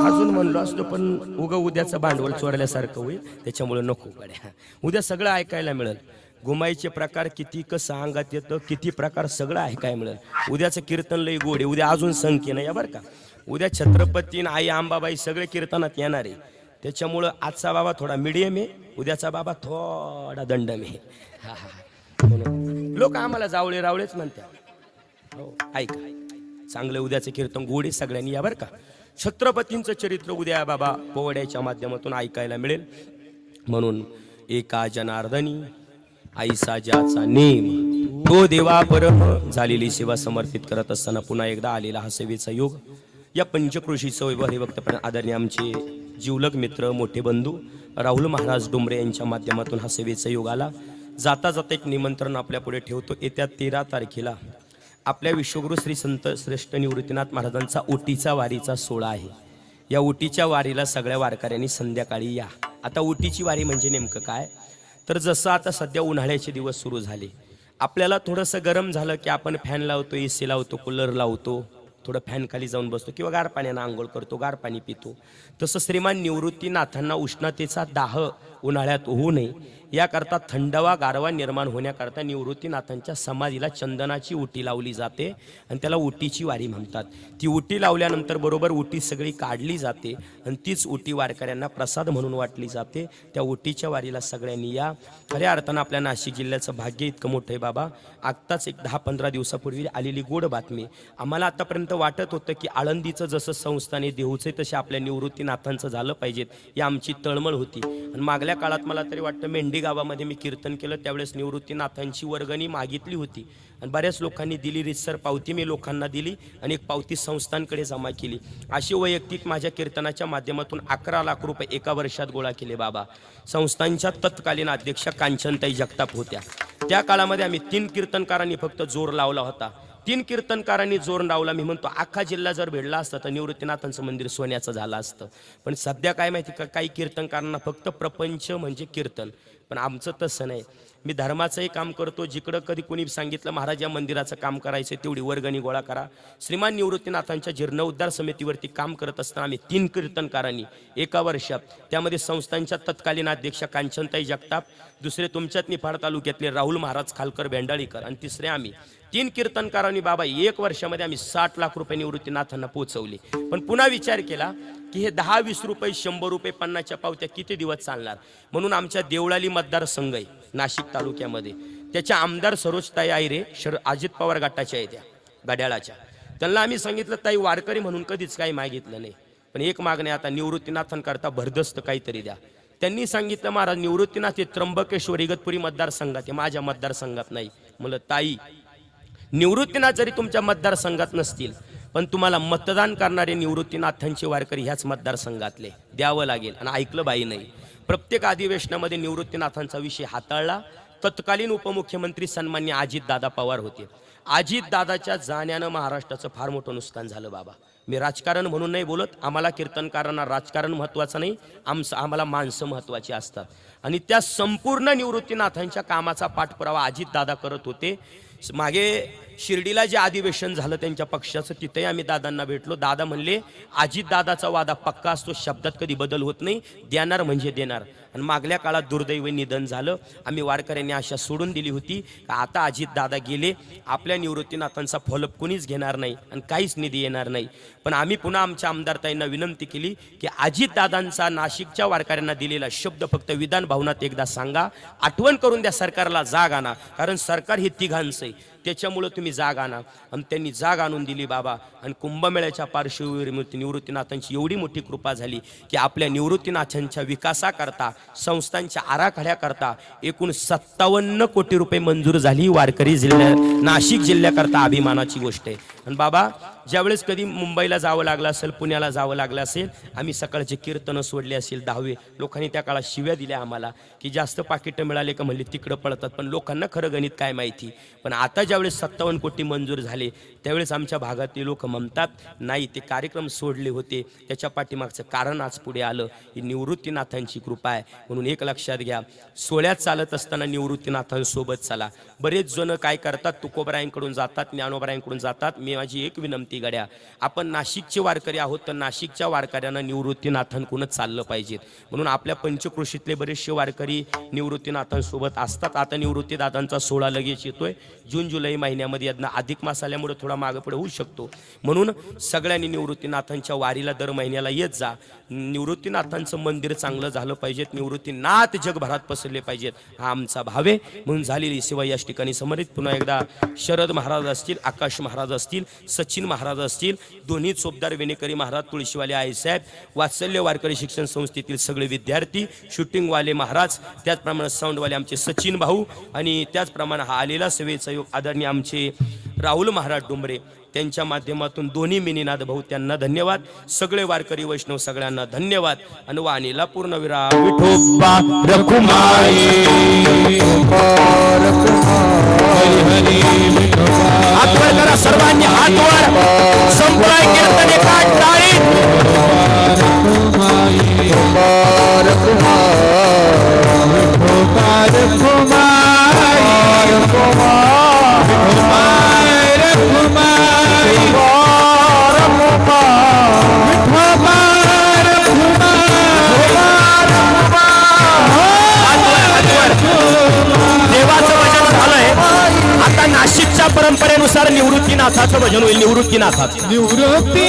अजून म्हणलो असतो पण उगा उद्याचं भांडवल चोरल्यासारखं होईल, त्याच्यामुळे नको गड्या. उद्या सगळं ऐकायला मिळेल. घुमायचे प्रकार किती कसं अंगात येतं, किती प्रकार सगळं ऐकायला मिळेल. उद्याचं कीर्तन लई गोडे. उद्या अजून संख्येन या बरं का. उद्या छत्रपती आई अंबाबाई सगळे कीर्तनात येणार आहे. त्याच्यामुळं आजचा बाबा थोडा मिडियम आहे, उद्याचा बाबा थोडा दंडम आहे. हा हा म्हणून लोक आम्हाला जावळे रावळेच म्हणतात. हो ऐका, चांगलं उद्याचं कीर्तन गोडे सगळ्यांनी या बरं का. छत्रपतींचं चरित्र उद्या बाबा पोवड्याच्या माध्यमातून ऐकायला मिळेल. म्हणून एका जनार्दनी आईसा ज्याचा नेम तो देवा परम झालेली सेवा समर्पित करत असताना पुन्हा एकदा आलेला हा सेवेचा योग. या पंचकृषीचं वैभव हरिभक्त आदरणीय आमचे जीवलग मित्र मोठे बंधू राहुल महाराज डोंबरे यांच्या माध्यमातून हा सेवेचा योग आला. जाता जाता एक निमंत्रण आपल्या पुढे ठेवतो. येत्या 13 तारखेला आपल्या विश्वगुरु श्री संत श्रेष्ठ निवृत्तीनाथ महाराजांचा ओटीचा वारीचा सोहळा आहे. या ओटीच्या वारीला सगळ्या वारकऱ्यांनी संध्याकाळी या. आता ओटीची वारी म्हणजे नेमकं काय, तर जसं आता सध्या उन्हाळ्याचे दिवस सुरू झाले, आपल्याला थोडंसं गरम झालं की आपण फॅन लावतो, AC लावतो, कूलर लावतो, थोडं फॅन खाली जाऊन बसतो किंवा गार पाण्यानं आंघोळ करतो, गार पाणी पितो. तसं श्रीमान निवृत्तीनाथांना उष्णतेचा दाह उन्हाळ्यात होऊ नये याकरता थंडवा गारवा निर्माण होण्याकरता निवृत्तीनाथांच्या समाधीला चंदनाची उटी लावली जाते आणि त्याला उटीची वारी म्हणतात. ती उटी लावल्यानंतर बरोबर उटी सगळी काढली जाते आणि तीच उटी वारकऱ्यांना प्रसाद म्हणून वाटली जाते. त्या उटीच्या वारीला सगळ्यांनी या. खऱ्या अर्थानं आपल्या नाशिक जिल्ह्याचं भाग्य इतकं मोठं आहे बाबा. आत्ताच एक 10-15 दिवसापूर्वी आलेली गोड बातमी. आम्हाला आतापर्यंत वाटत होतं की आळंदीचं जसं संस्थान आहे देहूचे तसे आपल्या निवृत्तीनाथांचं झालं पाहिजेत, ही आमची तळमळ होती. आणि मागल्या काळात मला तरी वाटतं मेंढी गावामध्ये मी कीर्तन केलं, त्यावेळेस निवृत्तीनाथांची वर्गणी मागितली होती आणि बऱ्याच लोकांनी दिली. रितसर पावती मी लोकांना दिली आणि एक पावती संस्थांकडे जमा केली. अशी वैयक्तिक माझ्या कीर्तनाच्या माध्यमातून 11 लाख रुपये एका वर्षात गोळा केले बाबा. संस्थांच्या तत्कालीन अध्यक्षा कांचनताई जगताप होत्या. त्या काळामध्ये आम्ही 3 कीर्तनकारांनी फक्त जोर लावला होता. 3 कीर्तनकारांनी जोर लावला. मी म्हणतो अख्खा जिल्हा जर भेटला असता तर निवृत्तीनाथांचं मंदिर सोन्याचं झालं असतं. पण सध्या काय माहिती का, काही कीर्तनकारांना फक्त प्रपंच म्हणजे कीर्तन, पण आमचं तसं नाही. मी धर्माचंही काम करतो. जिकडं कधी कोणी सांगितलं महाराज या मंदिराचं काम करायचं तेवढी वर्गणी गोळा करा. श्रीमान निवृत्तीनाथांच्या जीर्णोद्धार समितीवरती काम करत असताना आम्ही 3 कीर्तनकारांनी एका वर्षात, त्यामध्ये संस्थांच्या तत्कालीन अध्यक्षा कांचनताई जगताप, दुसरे तुमच्यात निफाड तालुक्यातले राहुल महाराज खालकर भेंडाळीकर आणि तिसरे आम्ही 3 कीर्तनकारांनी बाबा 1 वर्षामध्ये आम्ही 60 लाख रुपये निवृत्तीनाथांना पोहोचवले. पण पुन्हा विचार केला की हे 10-20 रुपये 100 रुपये 50च्या पावत्या किती दिवस चालणार. म्हणून आमच्या देवळाली मतदारसंघ आहे नाशिक तालुक्यामध्ये, त्याच्या आमदार सरोजताई आयरे अजित पवार गटाच्या आहेत त्या गड्याळाच्या. त्यांना आम्ही सांगितलं ताई वारकरी म्हणून कधीच काही मागितलं नाही, पण एक मागणी आता निवृत्तीनाथांकरता भरदस्त काहीतरी द्या. त्यांनी सांगितलं महाराज निवृत्तीनाथ हे त्र्यंबकेश्वर इगतपुरी मतदारसंघात आहे, माझ्या मतदारसंघात नाही. म्हणलं ताई निवृत्तीनाथ जरी तुमच्या मतदारसंघात नसतील पण तुम्हाला मतदान करणारे निवृत्तीनाथांचे वारकरी ह्याच मतदारसंघातले द्यावं लागेल. आणि ऐकलं बाई नाही, प्रत्येक अधिवेशनामध्ये निवृत्तीनाथांचा विषय हाताळला. तत्कालीन उपमुख्यमंत्री सन्मान्य अजितदादा पवार होते. अजितदादाच्या जाण्यानं महाराष्ट्राचं फार मोठं नुकसान झालं बाबा. मी राजकारण म्हणून नाही बोलत, आम्हाला कीर्तनकारांना राजकारण महत्त्वाचं नाही, आम्हाला माणसं महत्त्वाची असतात. आणि त्या संपूर्ण निवृत्तीनाथांच्या कामाचा पाठपुरावा अजितदादा करत होते. मागे शिर्डीला जे अधिवेशन झालं त्यांच्या पक्षाचं, तिथेही आम्ही दादांना भेटलो. दादा म्हणले अजित दादाचा वादा पक्का असतो, शब्दात कधी बदल होत नाही, देणार म्हणजे देणार. आणि मागल्या काळात दुर्दैवी निधन झालं. आम्ही वारकऱ्यांनी आशा सोडून दिली होती का आता अजित दादा गेले, आपल्या निवृत्तीनाथांचा फॉलोअप कोणीच घेणार नाही आणि काहीच निधी येणार नाही. पण आम्ही पुन्हा आमच्या आमदारताईंना विनंती केली की अजित दादांचा नाशिकच्या वारकऱ्यांना दिलेला शब्द फक्त विधान भवनात एकदा सांगा, आठवण करून द्या सरकारला, जाग आणा, कारण सरकार हे तिघांचं आहे, त्याच्यामुळं तुम्ही जाग आणा. आणि त्यांनी जाग आणून दिली बाबा. आणि कुंभमेळ्याच्या पार्श्वभूमीवर निवृत्तीनाथांची एवढी मोठी कृपा झाली की आपल्या निवृत्तीनाथांच्या विकासाकरता, संस्थांच्या आराखड्याकरता एकूण 57 कोटी रुपये मंजूर झाली. वारकरी जिल्ह्या नाशिक जिल्ह्याकरता अभिमानाची गोष्ट आहे. आणि बाबा ज्यावेळेस कधी मुंबईला जावं लागलं असेल, पुण्याला जावं लागलं असेल, आम्ही सकाळचे कीर्तनं सोडले असेल 10वे, लोकांनी त्या काळात शिव्या दिल्या आम्हाला की जास्त पाकिटं मिळाले का म्हणले तिकडं पळतात. पण लोकांना खरं गणित काय माहिती. पण आता ज्यावेळेस 57 कोटी मंजूर झाले त्यावेळेस आमच्या भागातले लोक म्हणतात नाही, ते कार्यक्रम सोडले होते त्याच्या पाठीमागचं कारण आज पुढे आलं, ही निवृत्तीनाथांची कृपा आहे. म्हणून एक लक्षात घ्या, सोहळ्यात चालत असताना निवृत्तीनाथांसोबत चला. बरेच जण काय करतात, तुकोबरायांकडून जातात, ज्ञानोबरायांकडून जातात. मी माझी एक विनंती गड्या, आपण नाशिकचे वारकरी आहोत तर नाशिकच्या वारकऱ्यांना निवृत्तीनाथांकडूनच चाललं पाहिजेत. म्हणून आपल्या पंचक्रोशीतले बरेचसे वारकरी निवृत्तीनाथांसोबत असतात. आता निवृत्तीदादांचा सोहळा लगेच येतोय जून जुलै महिन्यामध्ये, यांना अधिक मास आल्यामुळे थोडा मागं पुढे होऊ शकतो. म्हणून सगळ्यांनी निवृत्तीनाथांच्या वारीला दर महिन्याला येत जा. निवृत्तीनाथांचं मंदिर चांगलं झालं पाहिजे, निवृत्तीनाथ जगभरात पसरले पाहिजेत, हा आमचा भाव आहे. म्हणून झालेली सेवा याच ठिकाणी समर्पित. पुन्हा एकदा शरद महाराज असतील, आकाश महाराज असतील, सचिन महाराज असतील, दोन्ही चोपदार वेणेकरी महाराज, तुळशीवाले आईसाहेब, वात्सल्य वारकरी शिक्षण संस्थेतील सगळे विद्यार्थी, शूटिंगवाले महाराज, त्याचप्रमाणे साऊंडवाले आमचे सचिन भाऊ, आणि त्याचप्रमाणे हा आलेला सेवेचा योग आदरणीय आमचे राहुल महाराज डोंबरे, त्यांच्या माध्यमातून दोन्ही मिनीनाथ भाऊ, त्यांना धन्यवाद. सगळे वारकरी वैष्णव सगळ्यांना धन्यवाद. आणि वाणीला पूर्णविराम. विठोबा रखुमाई, हातवर करा सर्वांनी, हातवर संप्रदाय कीर्तने काढताय. देवाचं भजन झालंय, आता नाशिकच्या परंपरेनुसार निवृत्तीनाथाचं भजन होईल. निवृत्तीनाथाचं, निवृत्ती